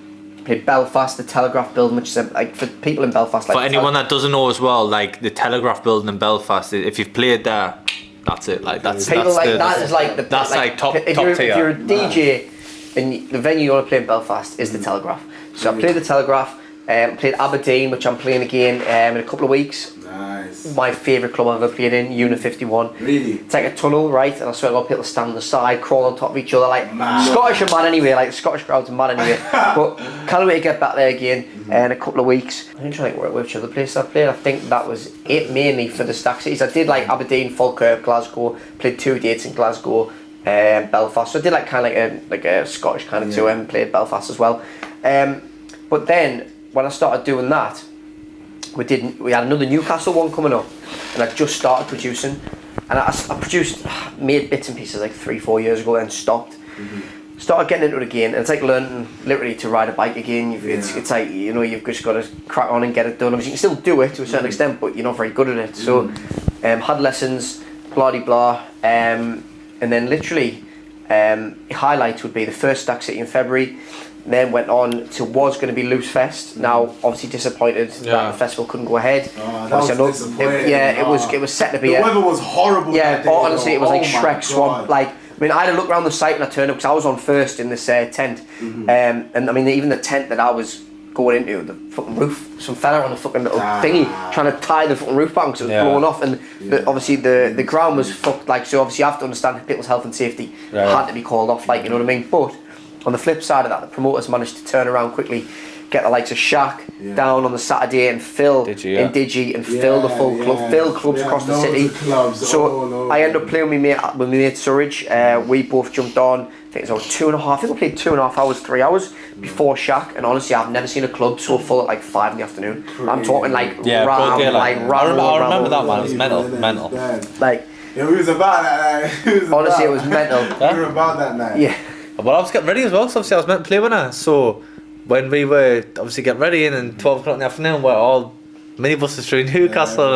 Played Belfast, the Telegraph Building, which is like for people in Belfast. Like for anyone that doesn't know as well, like the Telegraph Building in Belfast, if you've played there, that's it. Like that's people that's like the, that is like the that's like top if top you're, tier. If you're a DJ and the venue you want to play in Belfast is the Telegraph. So I played the Telegraph. Played Aberdeen, which I'm playing again in a couple of weeks. Nice. My favourite club I've ever played in, Unit 51. Really? It's like a tunnel, right? And I swear to God, people stand on the side, crawl on top of each other, like Scottish are mad anyway, like the Scottish crowds are mad anyway. But can't wait to get back there again in a couple of weeks. I'm trying to think which other places I've played. I think that was it mainly for the Stack Cities. I did like Aberdeen, Falkirk, Glasgow, played 2 dates in Glasgow, Belfast. So I did like kind of like a Scottish kind of tour and played Belfast as well. But then when I started doing that, we had another Newcastle one coming up, and I just started producing, and I made bits and pieces like 3-4 years ago, then stopped. Started getting into it again, and it's like learning literally to ride a bike again. It's like, you know, you've just got to crack on and get it done. Obviously you can still do it to a certain extent, but you're not very good at it. So had lessons, blah de blah, and then literally highlights would be the first Stack City in February. Then went on to was going to be Loose Fest. Now, obviously disappointed that the festival couldn't go ahead. Oh, that was disappointing. It was set to be. The weather was horrible. Yeah, that day, honestly, it was like my Shrek Swamp. God. Like, I mean, I had a look around the site when I turned up because I was on first in this tent, and I mean, even the tent that I was going into, the fucking roof, some fella on the fucking little thingy trying to tie the fucking roof back because it was blown off, and obviously the ground was fucked. Like, so obviously you have to understand people's health and safety had to be called off. Like, you know what I mean, but. On the flip side of that, the promoters managed to turn around quickly, get the likes of Shaq down on the Saturday and fill in Digi and fill the full club, fill clubs across the city. So I ended up playing with my mate Surridge. We both jumped on. I think it was about 2.5. I think we played 2.5 hours, 3 hours before Shaq. And honestly, I've never seen a club so full at like 5 in the afternoon. I'm talking like round. I remember that, man. It's mental. Like, yeah, we was about that night. Honestly, it was mental. We were about that night. Yeah. Well, I was getting ready as well, so obviously I was meant to play with her. So when we were obviously getting ready and 12 o'clock in the afternoon, we're all minibuses through Newcastle,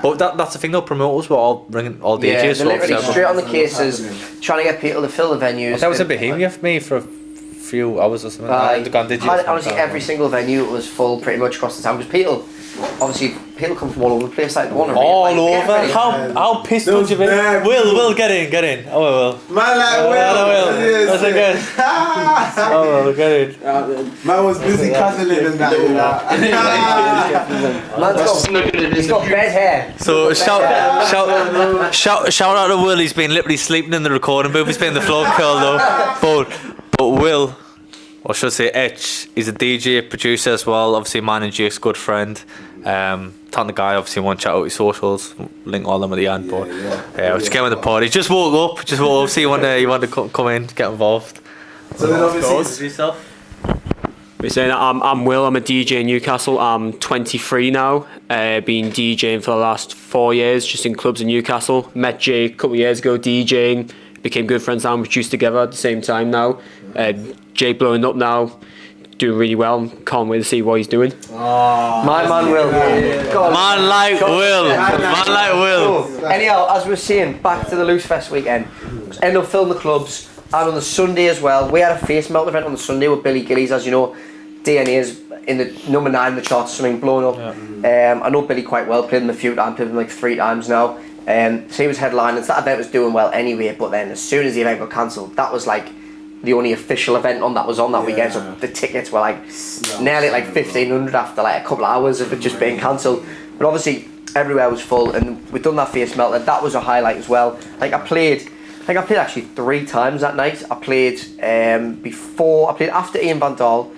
but that's the thing though, promoters were all ringing all DJs. Yeah, they're literally straight on the cases, trying to get people to fill the venues. That was in Bohemia for me for a few hours or something. Honestly, every single venue was full pretty much across the town because people come from all over the place, like one all over. How pissed would you be? Will get in. Oh well. Man, like Will. That's a good. Oh well, get in. Man was busy cuddling and that. He's got red hair. So shout out to Will. He's been literally sleeping in the recording booth. He's been the floor curl though. But Will, or should I say Etch, he's a DJ, producer as well. Obviously, mine and Jake's good friend. Ton the guy, obviously, want to chat out his socials, link all them at the end. But we'll just get him in the party. Just woke up. See you want to come in, get involved. So then obviously yourself. We're saying I'm Will. I'm a DJ in Newcastle. I'm 23 now. Been DJing for the last 4 years, just in clubs in Newcastle. Met Jake a couple of years ago DJing. Became good friends now. We produced together at the same time now. Jake blowing up now. Doing really well. Can't wait to see what he's doing. My man Will. Man like Will. Anyhow, as we were saying, back to the Loose Fest weekend. End up filling the clubs, and on the Sunday as well. We had a face melt event on the Sunday with Billy Gillies, as you know. DNA is in the number 9 in the charts, something blown up. I know Billy quite well. Played him a few times. Played him like 3 times now. So he was headlining. So that event was doing well anyway. But then as soon as the event got cancelled, that was like the only official event on that weekend, so the tickets were like nearly like 1,500 after like a couple of hours of it just being cancelled. But obviously everywhere was full, and we'd done that face melt, and that was a highlight as well. Like I played actually 3 times that night. I played after Ian Van Dahl,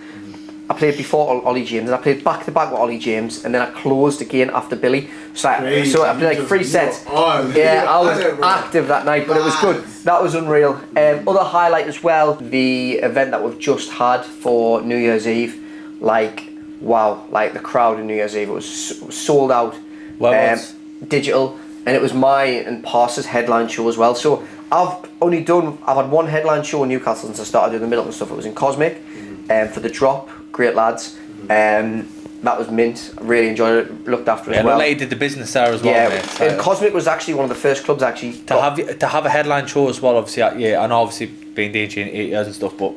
I played before Ollie James, and I played back to back with Ollie James, and then I closed again after Billy. So I played like 3 sets. Yeah, I was active that night, but it was good. That was unreal. Other highlight as well, the event that we've just had for New Year's Eve. Like, wow, like the crowd in New Year's Eve, it was sold out. Digital, and it was my and Parser's headline show as well. So I've had one headline show in Newcastle since I started doing the middle and stuff. It was in Cosmic, for the Drop. Great lads. That was mint. I really enjoyed it. Looked after it as well. Yeah, did the business there as well. Yeah, mate. and Cosmic was actually one of the first clubs actually to have a headline show as well. Obviously, and obviously being DJing 8 years and stuff, but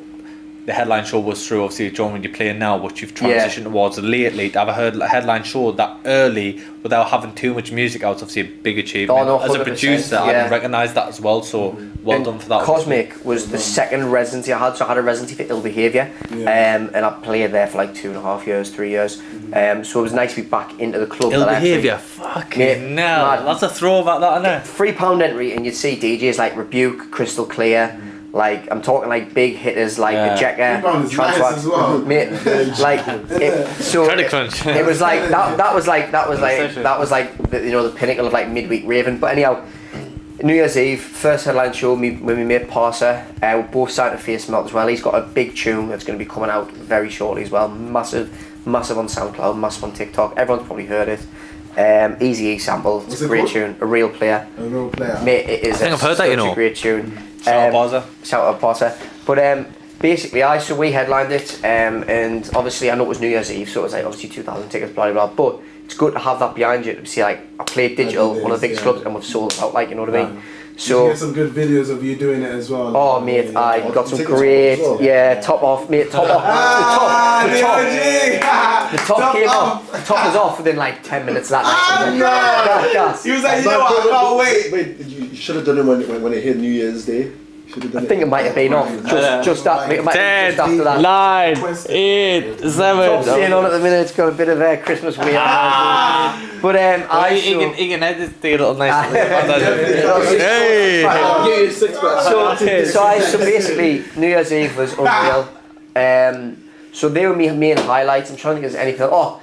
the headline show was through obviously John when you're playing now, but you've transitioned towards lately. Have I heard a headline show that early without having too much music out? Obviously a big achievement. Oh, no, as a producer, I didn't recognise that as well. So well done for that. Cosmic was the second residency I had. So I had a residency for Ill Behaviour, and I played there for like 2.5 years, 3 years. So it was nice to be back into the club. Ill Behaviour, fucking no, that's a throwback, that isn't it? £3 entry, and you'd see DJs like Rebuke, Crystal Clear. Like I'm talking like big hitters like Ejecka, Nice as well. mate, like so Credit Crunch. it was like that was like the, you know, the pinnacle of like midweek raving. But anyhow, New Year's Eve, first headline show with my mate Parser. We're both signed to Face Melt as well. He's got a big tune that's going to be coming out very shortly as well. Massive on SoundCloud, massive on TikTok. Everyone's probably heard it. Easy E sample. It's a great tune. A real player. A real player. Mate, it is. I think I've heard that, you know. A great tune. Shout out Parser. But basically, so we headlined it, and obviously I know it was New Year's Eve, so it was like obviously 2,000 tickets, blah blah blah. But it's good to have that behind you to see like I played digital, one of the biggest clubs, and we've sold it out, like, you know what I mean. So you get some good videos of you doing it as well. Oh mate, I got some great, top off, mate, top off. The top came off. The top was off within like 10 minutes that night. He was like, you know what, I can't wait. Wait, you should have done it when it hit New Year's Day. I think it might have been off just after that. 9, 8, 7. Top's staying on at the minute. It's got a bit of Christmas weird. But he can edit the little nice. So basically, New Year's Eve was unreal. So they were my main highlights. I'm trying to think if there's anything. Oh,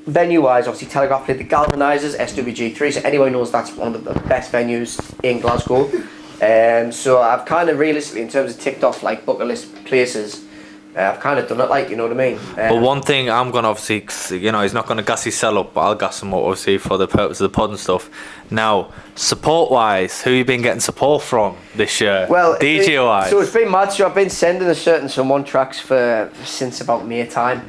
venue-wise, obviously Telegraph played the Galvanisers, SWG3. So anyone knows that's one of the best venues in Glasgow. So I've kind of realistically, in terms of ticked off like bucket list places, I've kind of done it, like, you know what I mean. But one thing I'm gonna obviously, 'cause, you know, he's not gonna gas his sell up, but I'll gas him up obviously for the purpose of the pod and stuff. Now, support-wise, who you been getting support from this year? Well, DJ-wise. So it's been mad. So I've been sending a certain someone tracks since about May time.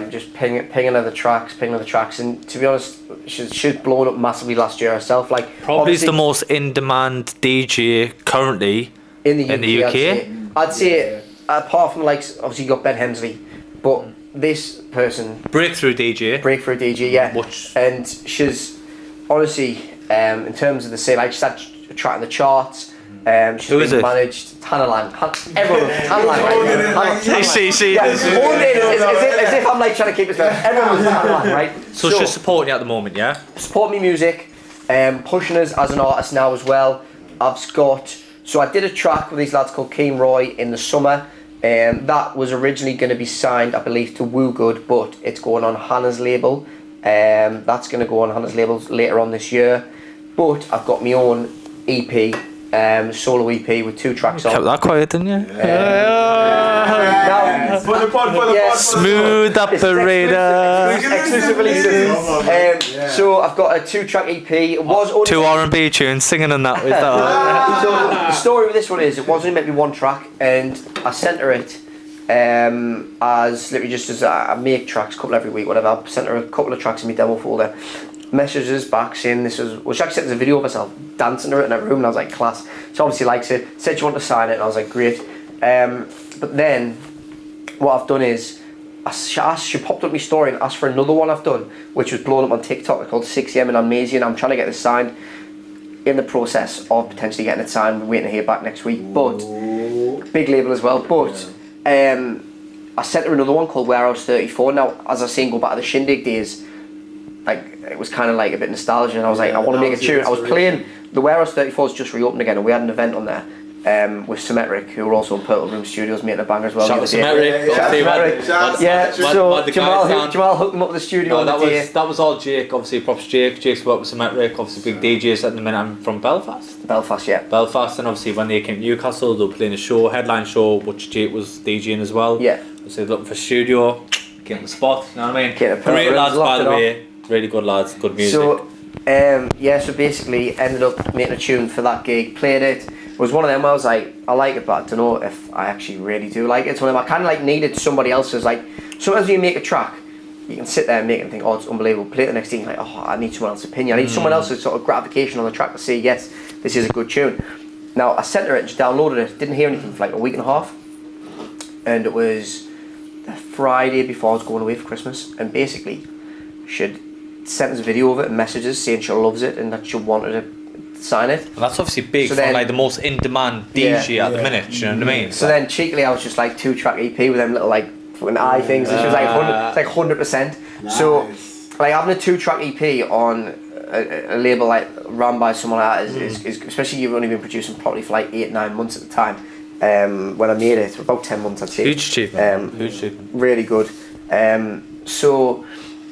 Just pinging other tracks, and to be honest, she's blown up massively last year herself. Like probably is the most in-demand DJ currently in the UK. I'd say apart from like obviously you got Ben Hemsley, but this person breakthrough DJ, yeah. Much. And she's honestly, in terms of she's had tracking the charts. She's Who is been it? managed Hannah everyone Hannah right? See, as if I'm like trying to keep it fair. Everyone was Hannah right? So she's supporting you at the moment, yeah? Support me music, pushing us as an artist now as well. So I did a track with these lads called Keen Roy in the summer. That was originally going to be signed, I believe, to Woo Good, but it's going on Hannah's label. That's going to go on Hannah's label later on this year. But I've got my own EP. Solo EP with 2 tracks on. Kept that quiet, didn't you? Smooth operator. Exclusive releases. So I've got a 2-track EP. It was only 2 R&B tunes singing on that. So the story with this one is it was only meant to be 1 track, and I sent her it as literally just as I make tracks, couple every week, whatever. I sent her a couple of tracks in my demo folder. Messages back saying she actually sent us a video of herself dancing to it in her room, and I was like, class. She obviously likes it, said she wanted to sign it, and I was like, great. But then what I've done is she popped up my story and asked for another one I've done, which was blown up on TikTok, called 6am in Amnesia, and I'm trying to get this signed, in the process of potentially getting it signed. We're waiting to hear back next week, but big label as well. But I sent her another one called Warehouse 34. Now, as I was saying, go back to the Shindig days, like it was kind of like a bit nostalgia, and I was like, I want to make a tune. I was playing the Warehouse 34's just reopened again, and we had an event on there with Symmetric, who were also in Purple Room Studios, making a bang as well. Shout out Symmetric. Jamal hooked them up with the studio. That was all Jake. Obviously, props Jake. Jake's worked with Symmetric. Obviously, big DJs at the minute. I'm from Belfast. Belfast, and obviously when they came to Newcastle, they were playing a show, headline show, which Jake was DJing as well. Yeah. So looking for studio, getting the spot. You know what I mean? Great lads, by the way. Really good lads, good music. So, so basically ended up making a tune for that gig, played it. It was one of them where I was like, I like it, but I don't know if I actually really do like it. It's one of them, I kind of like needed somebody else's, like, sometimes you make a track, you can sit there and make it and think, oh, it's unbelievable. Play it the next day, like, oh, I need someone else's opinion. I need someone else's sort of gratification on the track to say, yes, this is a good tune. Now, I sent her it and she downloaded it, didn't hear anything for like a week and a half. and it was the Friday before I was going away for Christmas, and basically she'd sent us a video of it and messages saying she loves it and that she wanted to sign it. And that's obviously big So for then- like the most in-demand DJ at the minute. Do you know what I mean? So then cheekily I was just like 2-track EP with them little like fucking eye things, and she was like 100%. So like having a 2-track EP on a label like run by someone like that is especially you've only been producing probably for like 8-9 months at the time. When I made it, about 10 months I'd say. Huge achievement. Huge achievement. Really good. So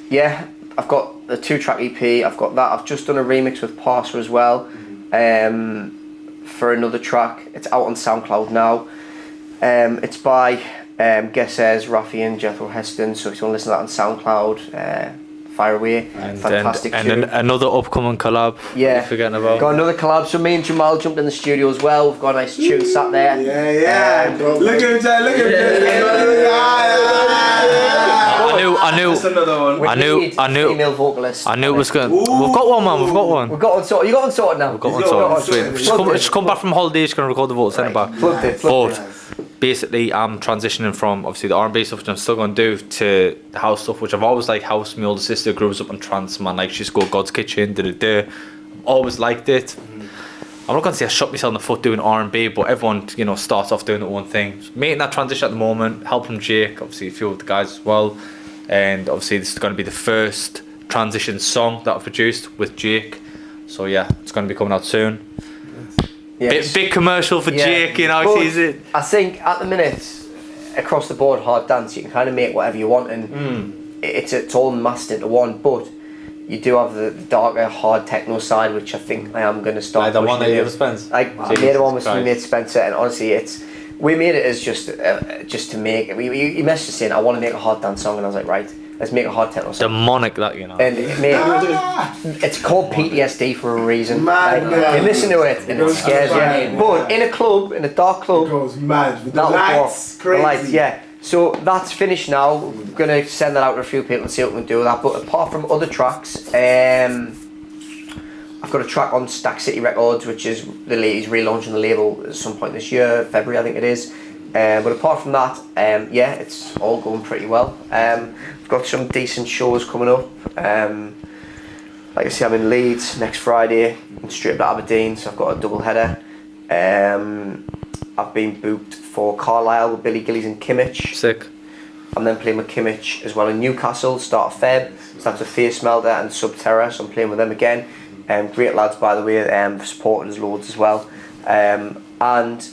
yeah, I've got the 2-track EP. I've got that. I've just done a remix with Parser as well. For another track. It's out on SoundCloud now. It's by Guessers, Rafi and Jethro Heston. So if you want to listen to that on SoundCloud, fire away. Fantastic tune. And another upcoming collab. Yeah, You're forgetting about. got another collab. So me and Jamal jumped in the studio as well. We've got a nice tune sat there. Yeah. Look at him, Jack. Look at him. I knew. That's another one. We I knew- need I knew- female vocalist. I knew it was going. We've got one, man. We've got one. We've got one sorted. You got one sorted now. We've got He's one got sorted. one Sweet. sorted. Just come back from holiday. Just gonna record the vote. Send it back. Plugged it. But basically, I'm transitioning from obviously the R&B stuff, which I'm still gonna do, to the house stuff, which I've always liked. House. My older sister grew up on trance, man. Like she's go God's Kitchen, I've always liked it. I'm not gonna say I shot myself in the foot doing R&B, but everyone, starts off doing their own thing. Making that transition at the moment, helping Jake, obviously a few of the guys as well, and obviously this is gonna be the first transition song that I've produced with Jake. So yeah, it's gonna be coming out soon. Yes. Big commercial for Yeah. Jake, But sees it. I think at the minute, across the board, hard dance, you can kind of make whatever you want, and it's all massed into one. But you do have the darker, hard techno side, which I think I am going to start. Like the one pushing that you into. ever spent. Like I made the one with my mate Spencer, and honestly, we made it as just to make. He messaged us saying, "I want to make a hard dance song," and I was like, "Right, let's make a hard techno song." Demonic that, And it's called PTSD for a reason. Man, you listen to it and it scares you. But in a club, in a dark club, It goes mad with the that'll lights. work. Crazy. The lights, yeah. So that's finished now. We're gonna send that out to a few people and see what we can do with that. But apart from other tracks, I've got a track on Stack City Records, which is he's relaunching the label at some point this year, February I think it is. But apart from that, yeah, it's all going pretty well. I've got some decent shows coming up. Like I say, I'm in Leeds next Friday and straight up to Aberdeen, so I've got a double header. I've been booked for Carlisle with Billy Gillies and Kimmich. Sick. I'm then playing with Kimmich as well in Newcastle, start of Feb. So that's with Face Melter and Subterra, so I'm playing with them again. Great lads, by the way, for supporting us loads as well. And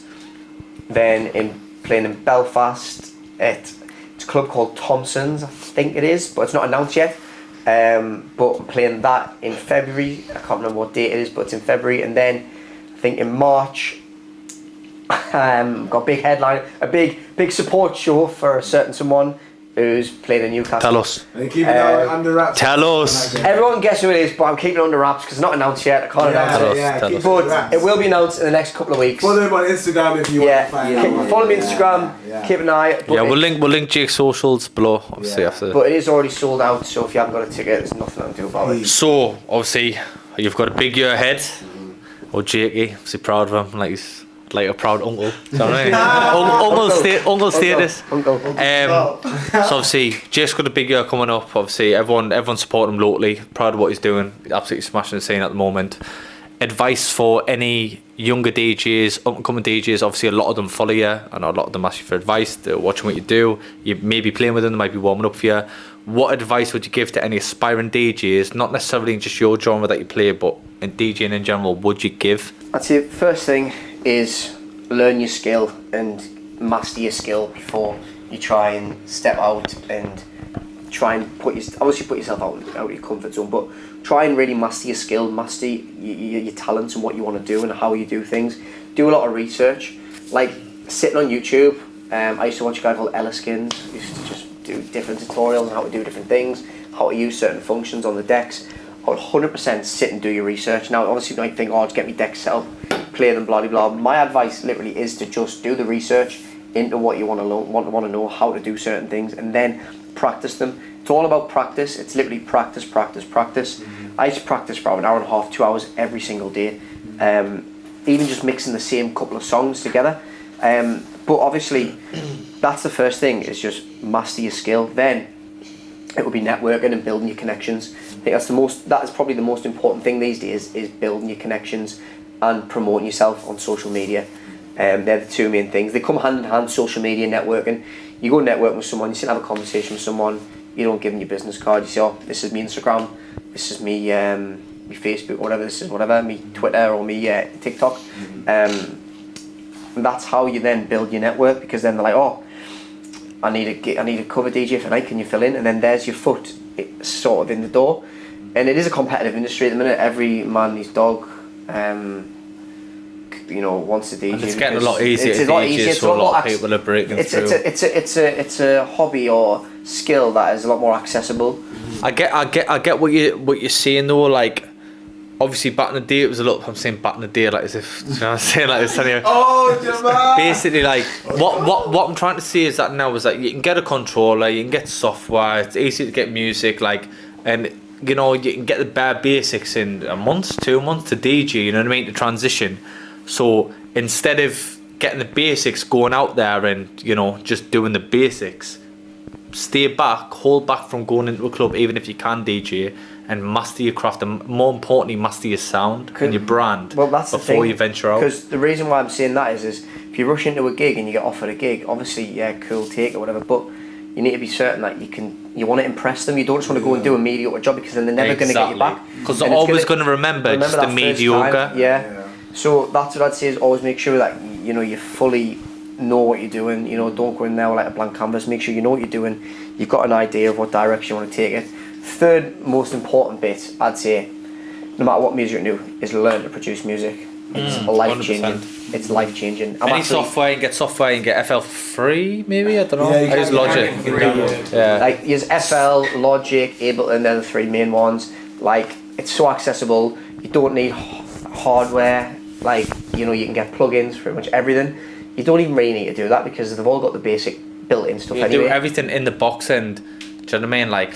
then playing in Belfast, it's a club called Thompson's, I think it is, but it's not announced yet. But I'm playing that in February. I can't remember what date it is, but it's in February. And then I think in March, got a big headline, a big support show for a certain someone who's playing in Newcastle. Tell us. And keep it under wraps. Tell us. Everyone guess who it is, but I'm keeping it under wraps because it's not announced yet. I can't announce it. Tell us. But it will be announced in the next couple of weeks. Follow them on Instagram if you want to find out. Follow me on Instagram. Keep an eye. But Yeah, we'll link Jake's socials below, obviously, after. But it is already sold out, so if you haven't got a ticket, there's nothing I can do about it. So, obviously, you've got a big year ahead. Or Jakey, obviously proud of him, like he's like a proud uncle. Do you know what I mean? Uncle status. Uncle. So obviously, Jake's got a big year coming up. Obviously, everyone supporting him locally. Proud of what he's doing. Absolutely smashing the scene at the moment. Advice for any younger DJs, up and coming DJs. Obviously, a lot of them follow you, and a lot of them ask you for advice. They're watching what you do. You may be playing with them. They might be warming up for you. What advice would you give to any aspiring DJs? Not necessarily in just your genre that you play, but in DJing in general. Would you give? I'd say first thing is learn your skill and master your skill before you try and step out and try and put yourself out of your comfort zone, but try and really master your skill, master your talents and what you want to do and how you do things. Do a lot of research, like sitting on YouTube. I used to watch a guy called Elliskins. Used to just do different tutorials on how to do different things, how to use certain functions on the decks. I would 100% sit and do your research. Now, obviously, you might think, oh, to get me decks set up, play them, blah, blah, blah. My advice literally is to just do the research into what you want to know, how to do certain things, and then practice them. It's all about practice. It's literally practice. I used to practice for about an hour and a half, 2 hours every single day. Even just mixing the same couple of songs together. But obviously, that's the first thing, is just master your skill. Then it will be networking and building your connections. I think that is probably the most important thing these days, is building your connections and promoting yourself on social media. They're the two main things. They come hand in hand, social media, networking. You go network with someone, you sit and have a conversation with someone, you don't give them your business card, you say, oh, this is me Instagram, this is me me Facebook, whatever, this is whatever, me Twitter or me TikTok. And that's how you then build your network, because then they're like, oh, I need a cover DJ for tonight, can you fill in? And then there's your foot sort of in the door. And it is a competitive industry at the minute. Every man, his dog, wants to DJ. And it's getting a lot easier. It's a lot easier. So a lot of people are breaking through. It's a hobby or skill that is a lot more accessible. I get what you're saying though. Like, obviously back in the day it was a lot. I'm saying back in the day, like as if, you know what I'm saying, like it's anyway. Oh, Jamal! Basically, like what I'm trying to say is that now is that you can get a controller, you can get software. It's easy to get music, like, and you can get the bare basics in a month, 2 months to DJ. You know what I mean, to transition. So instead of getting the basics, going out there and just doing the basics, stay back, hold back from going into a club, even if you can DJ, and master your craft, and more importantly, master your sound and your brand. Well, that's before the thing, you venture out. Because the reason why I'm saying that is if you rush into a gig and you get offered a gig, obviously, yeah, cool, take it, whatever, but you need to be certain that you want to impress them. You don't just want to go and do a mediocre job, because then they're never going to get you back. Because they're always going to remember just the mediocre. Yeah. So that's what I'd say, is always make sure that you fully know what you're doing. Don't go in there with like a blank canvas. Make sure you know what you're doing. You've got an idea of what direction you want to take it. Third most important bit, I'd say, no matter what music you do, is learn to produce music. It's life changing. 100%. It's life changing. Any software, you can get FL free, maybe, I don't know. Yeah, I use Logic. Yeah. Like use FL, Logic, Ableton, they're the three main ones. Like, it's so accessible. You don't need hardware. Like, you can get plugins for pretty much everything. You don't even really need to do that, because they've all got the basic built-in stuff You anyway. do everything in the box, and do you know what I mean? Like,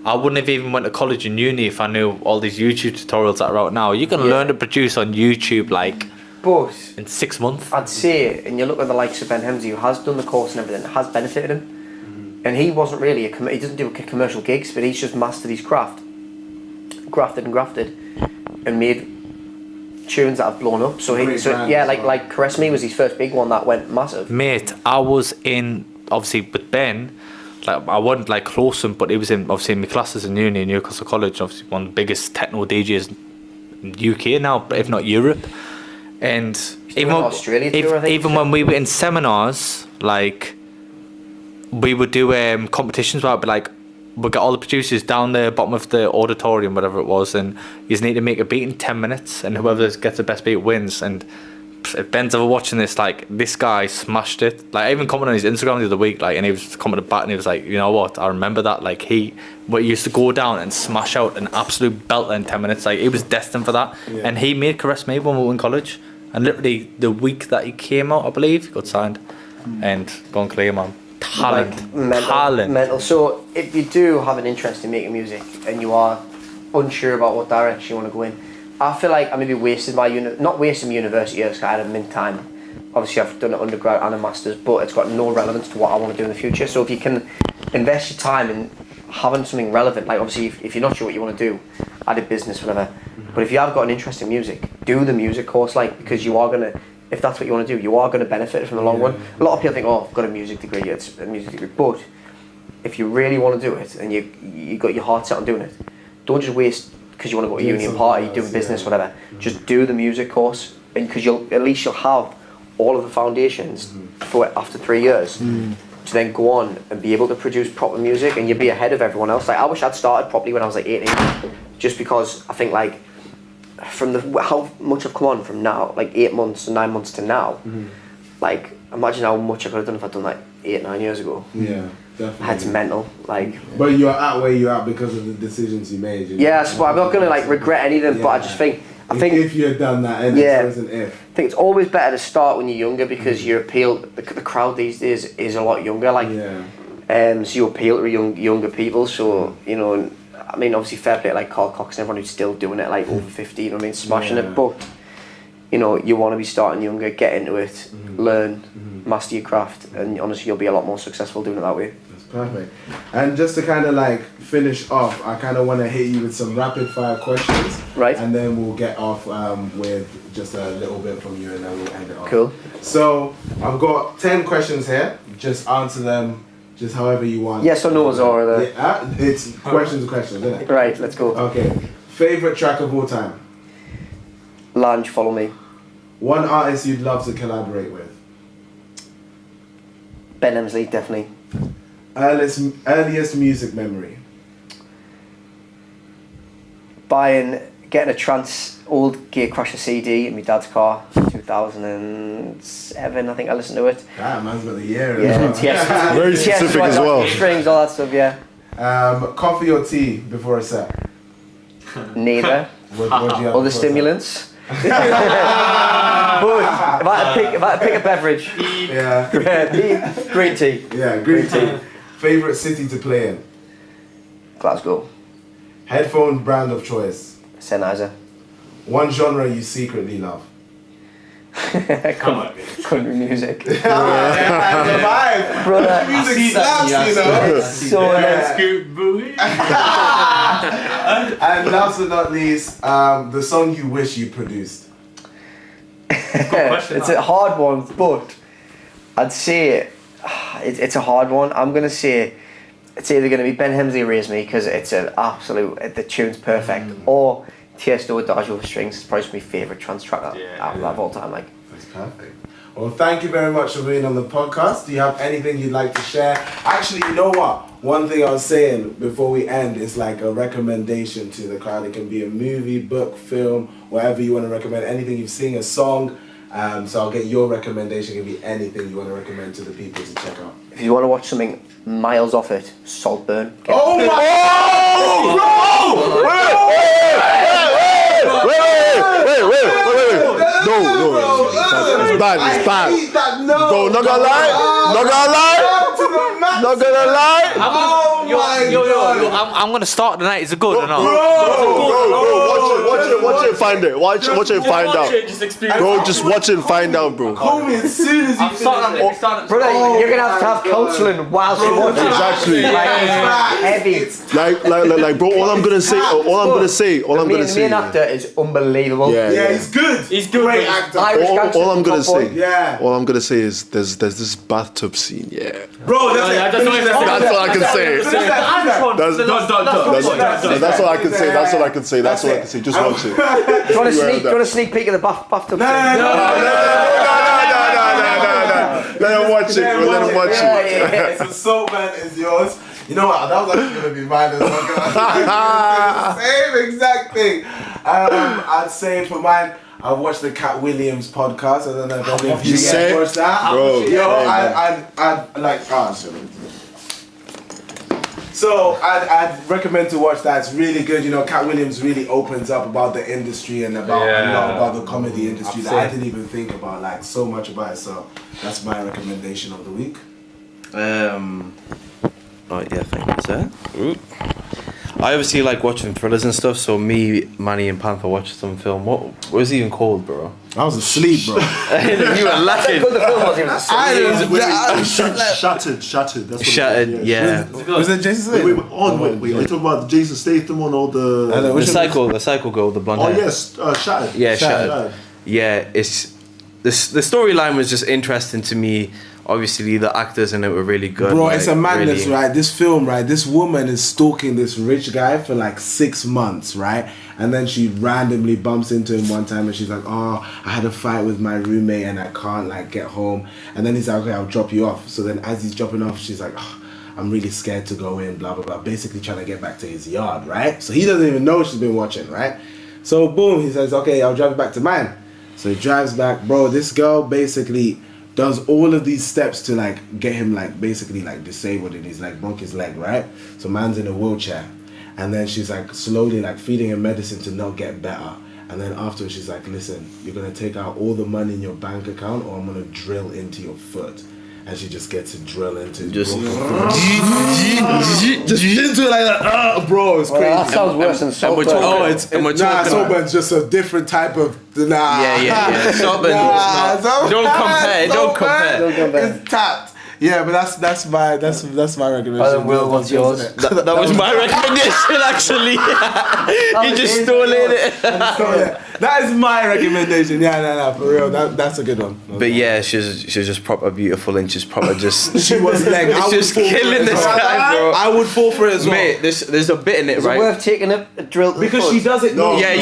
I wouldn't have even went to college and uni if I knew all these YouTube tutorials that are out now. You can learn to produce on YouTube, like, but in 6 months. I'd say, and you look at the likes of Ben Hemsey, who has done the course and everything, it has benefited him. And he wasn't really he doesn't do commercial gigs, but he's just mastered his craft, grafted, and made tunes that have blown up. Like Caress Me was his first big one that went massive. Mate, I was in, obviously with Ben, like I wasn't like close to him, but he was in obviously in my classes in uni in Newcastle College, obviously one of the biggest techno DJs in UK now, if not Europe. And even when we were in seminars, like we would do competitions where I'd be like, we'll get all the producers down the bottom of the auditorium, whatever it was, and you just need to make a beat in 10 minutes, and whoever gets the best beat wins. And if Ben's ever watching this, like, this guy smashed it. Like, I even commented on his Instagram the other week, like, and he was commenting back, and he was like, you know what, I remember that. Like, he used to go down and smash out an absolute belter in 10 minutes. Like, he was destined for that. Yeah. And he made Caress Me when we were in college, and literally the week that he came out, I believe, he got signed. And gone clear, man. Talent. Mental. So if you do have an interest in making music and you are unsure about what direction you want to go in, I feel like I maybe wasted not wasting my university years, because I had a mint time. Obviously I've done an undergrad and a master's, but it's got no relevance to what I want to do in the future. So if you can invest your time in having something relevant, like obviously if you're not sure what you want to do, I did business, whatever. But if you have got an interest in music, do the music course, like, because you are going to, if that's what you want to do, you are going to benefit from the long run. A lot of people think, oh, I've got a music degree, it's a music degree. But if you really want to do it and you got your heart set on doing it, don't just waste because you want to go to uni and party, doing business, whatever. Just do the music course, and because at least you'll have all of the foundations for after 3 years to then go on and be able to produce proper music, and you'll be ahead of everyone else. Like, I wish I'd started properly when I was like 18, just because I think like from how much I've come on from now, like 8 months and 9 months to now, like imagine how much I could have done if I'd done like 8-9 years ago. Yeah, definitely. That's mental, like. But you're at where you're at because of the decisions you made. Yeah, so I'm not gonna like regret anything, but I just think. If you had done that, and it wasn't if. I think it's always better to start when you're younger, because your appeal, the crowd these days is a lot younger, like. Yeah. So you appeal to younger people, so you know. I mean, obviously, fair play to like Carl Cox and everyone who's still doing it, like over 50, you know what I mean, smashing it. But you know, you want to be starting younger, get into it, learn, master your craft, and honestly, you'll be a lot more successful doing it that way. That's perfect. And just to kind of like finish off, I kind of want to hit you with some rapid fire questions. Right. And then we'll get off with just a little bit from you, and then we'll end it off. Cool. So I've got 10 questions here. Just answer them just however you want. Yes or no's or the... It's questions, isn't it? Right, let's go. Okay. Favorite track of all time? Lange, Follow Me. One artist you'd love to collaborate with? Ben Hemsley, definitely. Earliest music memory? Getting a old Gatecrasher CD in my dad's car, 2007, I think I listened to it. Damn, man's got the year. Yeah, Very specific as well. Strings, all that stuff, yeah. Coffee or tea before a set? Neither. What do you have All the before a set? stimulants. But if I had to pick a beverage, Yeah. green tea. Yeah, green tea. Favorite city to play in? Glasgow. Headphone brand of choice? Sennheiser. One genre you secretly love? Country music. Vibe. Brother, Music slaps, you know. so And last but not least, the song you wish you produced. it's a hard one, but I'd say it's a hard one. I'm gonna say it's either gonna be Ben Hemsley Raise Me because it's an absolute, the tune's perfect, or Tiesto Adagio for Strings. It's probably my favourite trance track of all time. Like, That's perfect. Well, thank you very much for being on the podcast. Do you have anything you'd like to share? Actually, you know what? One thing I was saying before we end is like a recommendation to the crowd. It can be a movie, book, film, whatever you want to recommend. Anything you've seen, a song. So I'll get your recommendation. It can be anything you want to recommend to the people to check out. if you want to watch something miles off it, Saltburn. Oh my! Wait. No. It's bad. No, not gonna lie. I'm gonna start the night. Is it good or not? Bro, watch it, find it. Watch it, find out. Bro, just watch it and find out, bro. Call me as soon as you finish. Brother, you're gonna have to have counselling whilst you watch it. Exactly. Heavy. Like, bro. All I'm gonna say. The main actor is unbelievable. Yeah, he's good. He's good. Great actor. All I'm gonna say. Yeah. All I'm gonna say is there's this bathtub scene. Yeah. Bro, that's That's all I can say. That's all I can say. That's all I can say. Just watch it. Do you want a sneak peek of the bathtub? No. Let him watch it. Let him watch it. So Saltburn is yours. You know what? That was actually going to be mine as well. Same exact thing. I'd say for mine, I watched the Cat Williams podcast. I don't know if any of you guys watched that. Bro, I'd like. So I'd recommend to watch that. It's really good. You know, Cat Williams really opens up about the industry and about a lot about the comedy industry that I didn't even think about, like so much about it. So that's my recommendation of the week. Oh yeah, thank you, sir. I obviously like watching thrillers and stuff, so me, Manny and Pxnther watched some film. What was it even called, bro? I was asleep, bro. You were lacking. The film was, he was Shattered. That's what Shattered, yeah. Was it Jason Statham? Wait. Are you talking about Jason Statham one or the The psycho girl, the blonde hair. yes, Shattered. Yeah, Shattered. Yeah, it's the storyline was just interesting to me. Obviously, the actors in it were really good. Bro, like, it's a madness, really. right? This film, right? This woman is stalking this rich guy for like 6 months, right? And then she randomly bumps into him one time and she's like, oh, I had a fight with my roommate and I can't like get home. And then he's like, okay, I'll drop you off. So then as he's dropping off, she's like, oh, I'm really scared to go in, blah, blah, blah. Basically trying to get back to his yard, right? So he doesn't even know she's been watching, right? So boom, he says, okay, I'll drive you back to mine. So he drives back. Bro, this girl basically does all of these steps to like get him like basically like disabled and he's like broke his leg, right? So man's in a wheelchair. And then she's like slowly like feeding him medicine to not get better. And then afterwards she's like, listen, you're gonna take out all the money in your bank account or I'm gonna drill into your foot. and she just gets to drill into it. Just into it like that. Bro, it's crazy. Well, that sounds worse than Saltburn. Saltburn's just a different type of. Yeah. Saltburn. Don't compare. It's tapped. Yeah, but that's my recommendation. Will, what's yours? That was my recommendation, actually. You just stole it. That is my recommendation. Yeah, for real. That's a good one. But yeah, she's just proper beautiful, and she's proper just. She was like, it's just killing this guy, bro. I would fall for it as well. Mate, there's a bit in it, Is right? it worth taking a drill to Because the she does it. No, Yeah.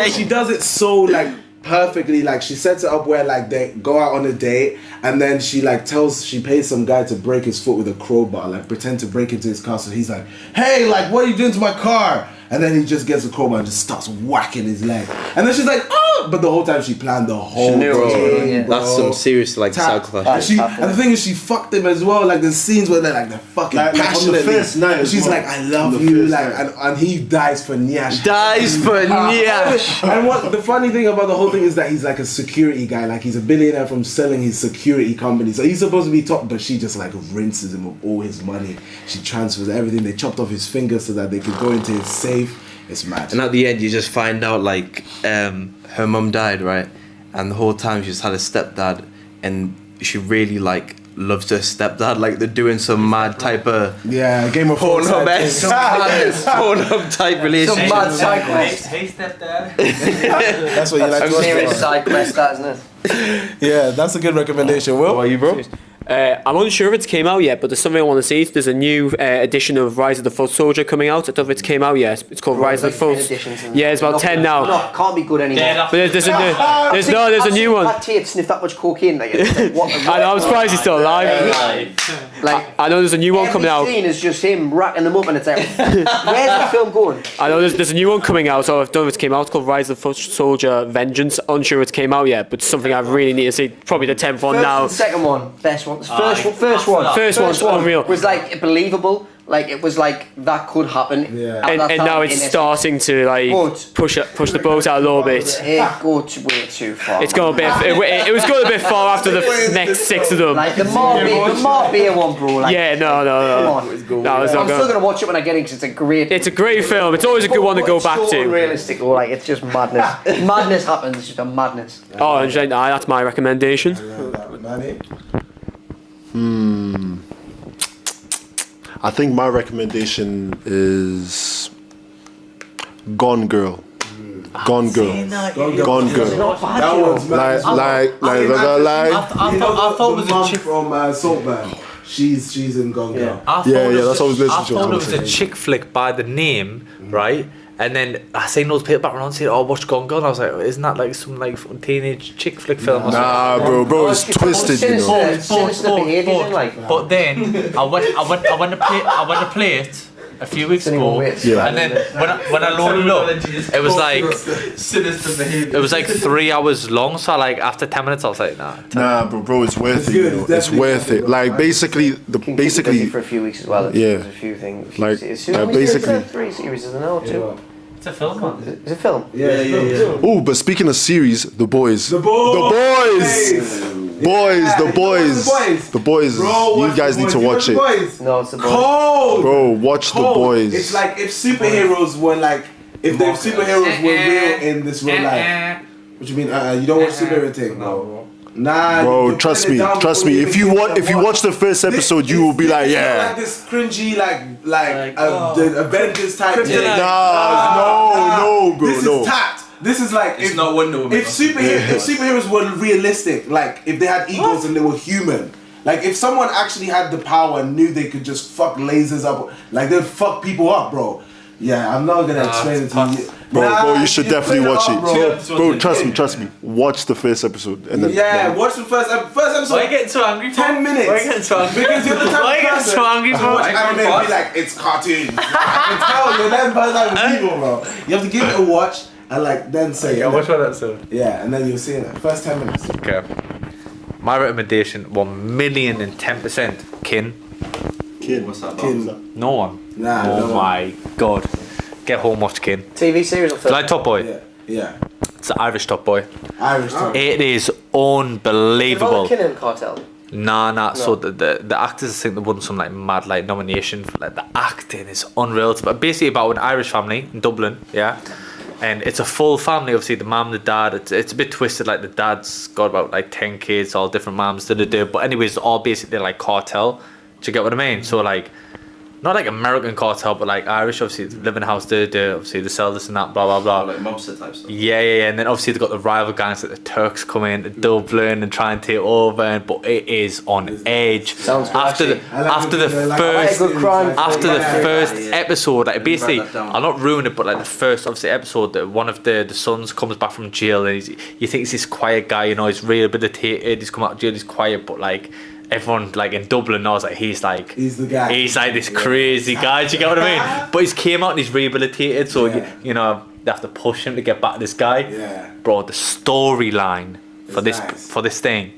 She does it so like perfectly. Like she sets it up where like they go out on a date, and then she like she pays some guy to break his foot with a crowbar, like pretend to break into his car. So he's like, hey, like what are you doing to my car? And then he just gets a crowbar and just starts whacking his leg. And then she's like, oh! But the whole time she planned the whole thing, bro. That's some serious like psychopath. And the thing is, she fucked him as well. Like, there's scenes where they're fucking passionately. On the first night she's like, I love you. Like, and he dies for Nyash. And what the funny thing about the whole thing is that he's like a security guy. Like, he's a billionaire from selling his security company. So he's supposed to be top, but she just like rinses him of all his money. She transfers everything. They chopped off his fingers so that they could go into his safe. It's mad. And at the end, you just find out like her mum died, right? And the whole time she's had a stepdad, and she really like loves her stepdad. Like they're doing some mad type of Game of Thrones Pornhub type relationship. Some mad side quest. Hey, stepdad. That's what you like to watch. Serious side quest, that isn't it? Yeah, that's a good recommendation. Will? What are you, bro? I'm unsure if it's came out yet, but there's something I want to see. There's a new edition of Rise of the Foot Soldier coming out. I don't know if it's came out yet. It's called Rise of the Foot. Yeah, it's about 10 now. No, can't be good anymore. But there's a new one. That Tate sniffed that much cocaine. Like, what I know, I'm surprised he's still alive. I know there's a new one coming out. Every scene is just him racking them up, and it's like, where's the film going? I know there's a new one coming out, so I don't know if it's came out. It's called Rise of the Foot Soldier Vengeance. Unsure if it's came out yet, but something I really need to see. Probably the 10th one now. Second one, best one. First one's unreal. Was like believable. Like it was like that could happen. Yeah. And now it's starting to like push the boat out a little bit. It goes way too far. It's going a bit. It was going a bit far after the next 6 of them. Like the more beer one, bro. Like, yeah, no. Come on. No, I'm still gonna watch it when I get in because it's a great film. It's always a good one to go back to. Realistic, like it's just madness. Madness happens. It's just a madness. Oh, and that's my recommendation. Manny? I think my recommendation is Gone Girl. Gone Girl. Gone Girl. That one's mad. I thought it was a chick from Saltburn. She's in Gone Girl. that's what I was listening to. I thought it was a chick flick by the name, right? And then I seen those people back around saying, "Oh, watch Gone Girl." And I was like, "Isn't that like some like teenage chick flick film?" Or Nah, bro, it's twisted, you know. But then I went to play it a few weeks ago, and then when I loaded up, it was like sinister behavior. It was like 3 hours long. So like after 10 minutes, I was like, nah. Nah, bro, it's worth it. You know? It's worth it. Like basically for a few weeks as well. There's a few things. Like basically 3 series, isn't there? Or 2? It's a film, man. It's a film. Yeah. Oh, but speaking of series, The Boys. The Boys. Bro, you guys need to watch it. No, it's The Boys. Cold. Bro, watch The Boys. It's like if superheroes were like, if the superheroes were real in this real life. What you mean? You don't watch superhero thing? No. Nah, bro, trust me. If you watch the first episode, you will be like, yeah. Like this cringy, the Avengers type thing. No, bro, This is tact. This is like It's not Wonder Woman. If superheroes were realistic, like if they had egos and they were human. Like if someone actually had the power and knew they could just fuck lasers up, like they'd fuck people up, bro. Yeah, I'm not gonna explain it to you. Bro, you should definitely watch it. Bro, trust me. Watch the first episode and then watch the first episode. Why are you getting so angry for? 10 minutes. Why are you getting so angry? Because you're the type Why are you getting so angry for? Watch anime and be like, it's cartoons. I can tell you're them type of people, bro. You have to give it a watch and then say. Watch one episode. Yeah, and then you'll see it. First 10 minutes. Okay. My recommendation: 1,010%. Kin. What's that? No one. Nah. Oh my god. Get home, watch Kin. TV series or film? Like Top Boy. Yeah. It's the Irish Top Boy. Irish Top. It is Involved unbelievable. Kinnan cartel. Nah. So the actors, I think they won some like mad like nomination for like the acting is unreal. It's basically about an Irish family in Dublin, yeah. And it's a full family, obviously the mum, the dad. It's a bit twisted. Like the dad's got about like 10 kids, all different mums. But anyways, all basically like cartel. Do you get what I mean? So like, not like American cartel, but like Irish. Obviously, they live in a house. They obviously they sell this and that. Blah blah blah. Like mobster type stuff. Yeah. And then obviously they've got the rival gangs like the Turks come in to Dublin and try and take over. But it is on edge. Sounds good, after the first episode, like basically, I'll not ruin it, but like the first obviously episode, that one of the sons comes back from jail and you think he's this quiet guy, you know, he's rehabilitated, he's come out of jail, he's quiet, but like everyone like in Dublin knows like he's the guy. He's like this crazy guy. Do you get what I mean? But he's came out and he's rehabilitated, so you know they have to push him to get back to this guy. Yeah. Bro, the storyline for It's this nice. for this thing,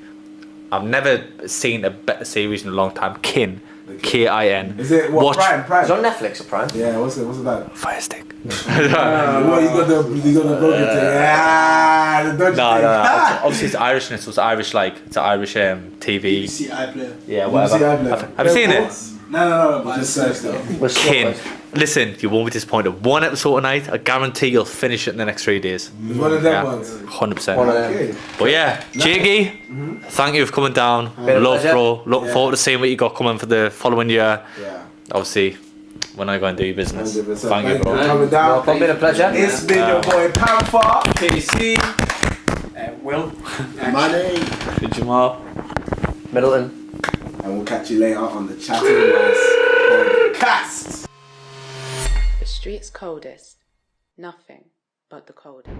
I've never seen a better series in a long time. Kin. Is it what? Prime? It's on Netflix or Prime? Yeah. What's it about? Fire stick. What you got the broken thing? Yeah. The dodgy No. thing. Obviously, it's Irishness. So it's Irish, like it's Irish TV. BBC iPlayer. Yeah, whatever. Have you seen it? No. But just search it. Kin. Listen, you won't be disappointed. One episode a night. I guarantee you'll finish it in the next 3 days. It's one of them ones. 100%. Okay. But yeah, Jakey, thank you for coming down. Love, bro. Look forward to seeing what you got coming for the following year. Yeah. Obviously, when I go and do your business. 100%. Thank you, bro. Coming down. It's been a pleasure. It's been your boy Pxnther, Kaycee, Will. Manny. Jamal. Middleton. and we'll catch you later on the Chattin podcast. The street's coldest. Nothing but the coldest.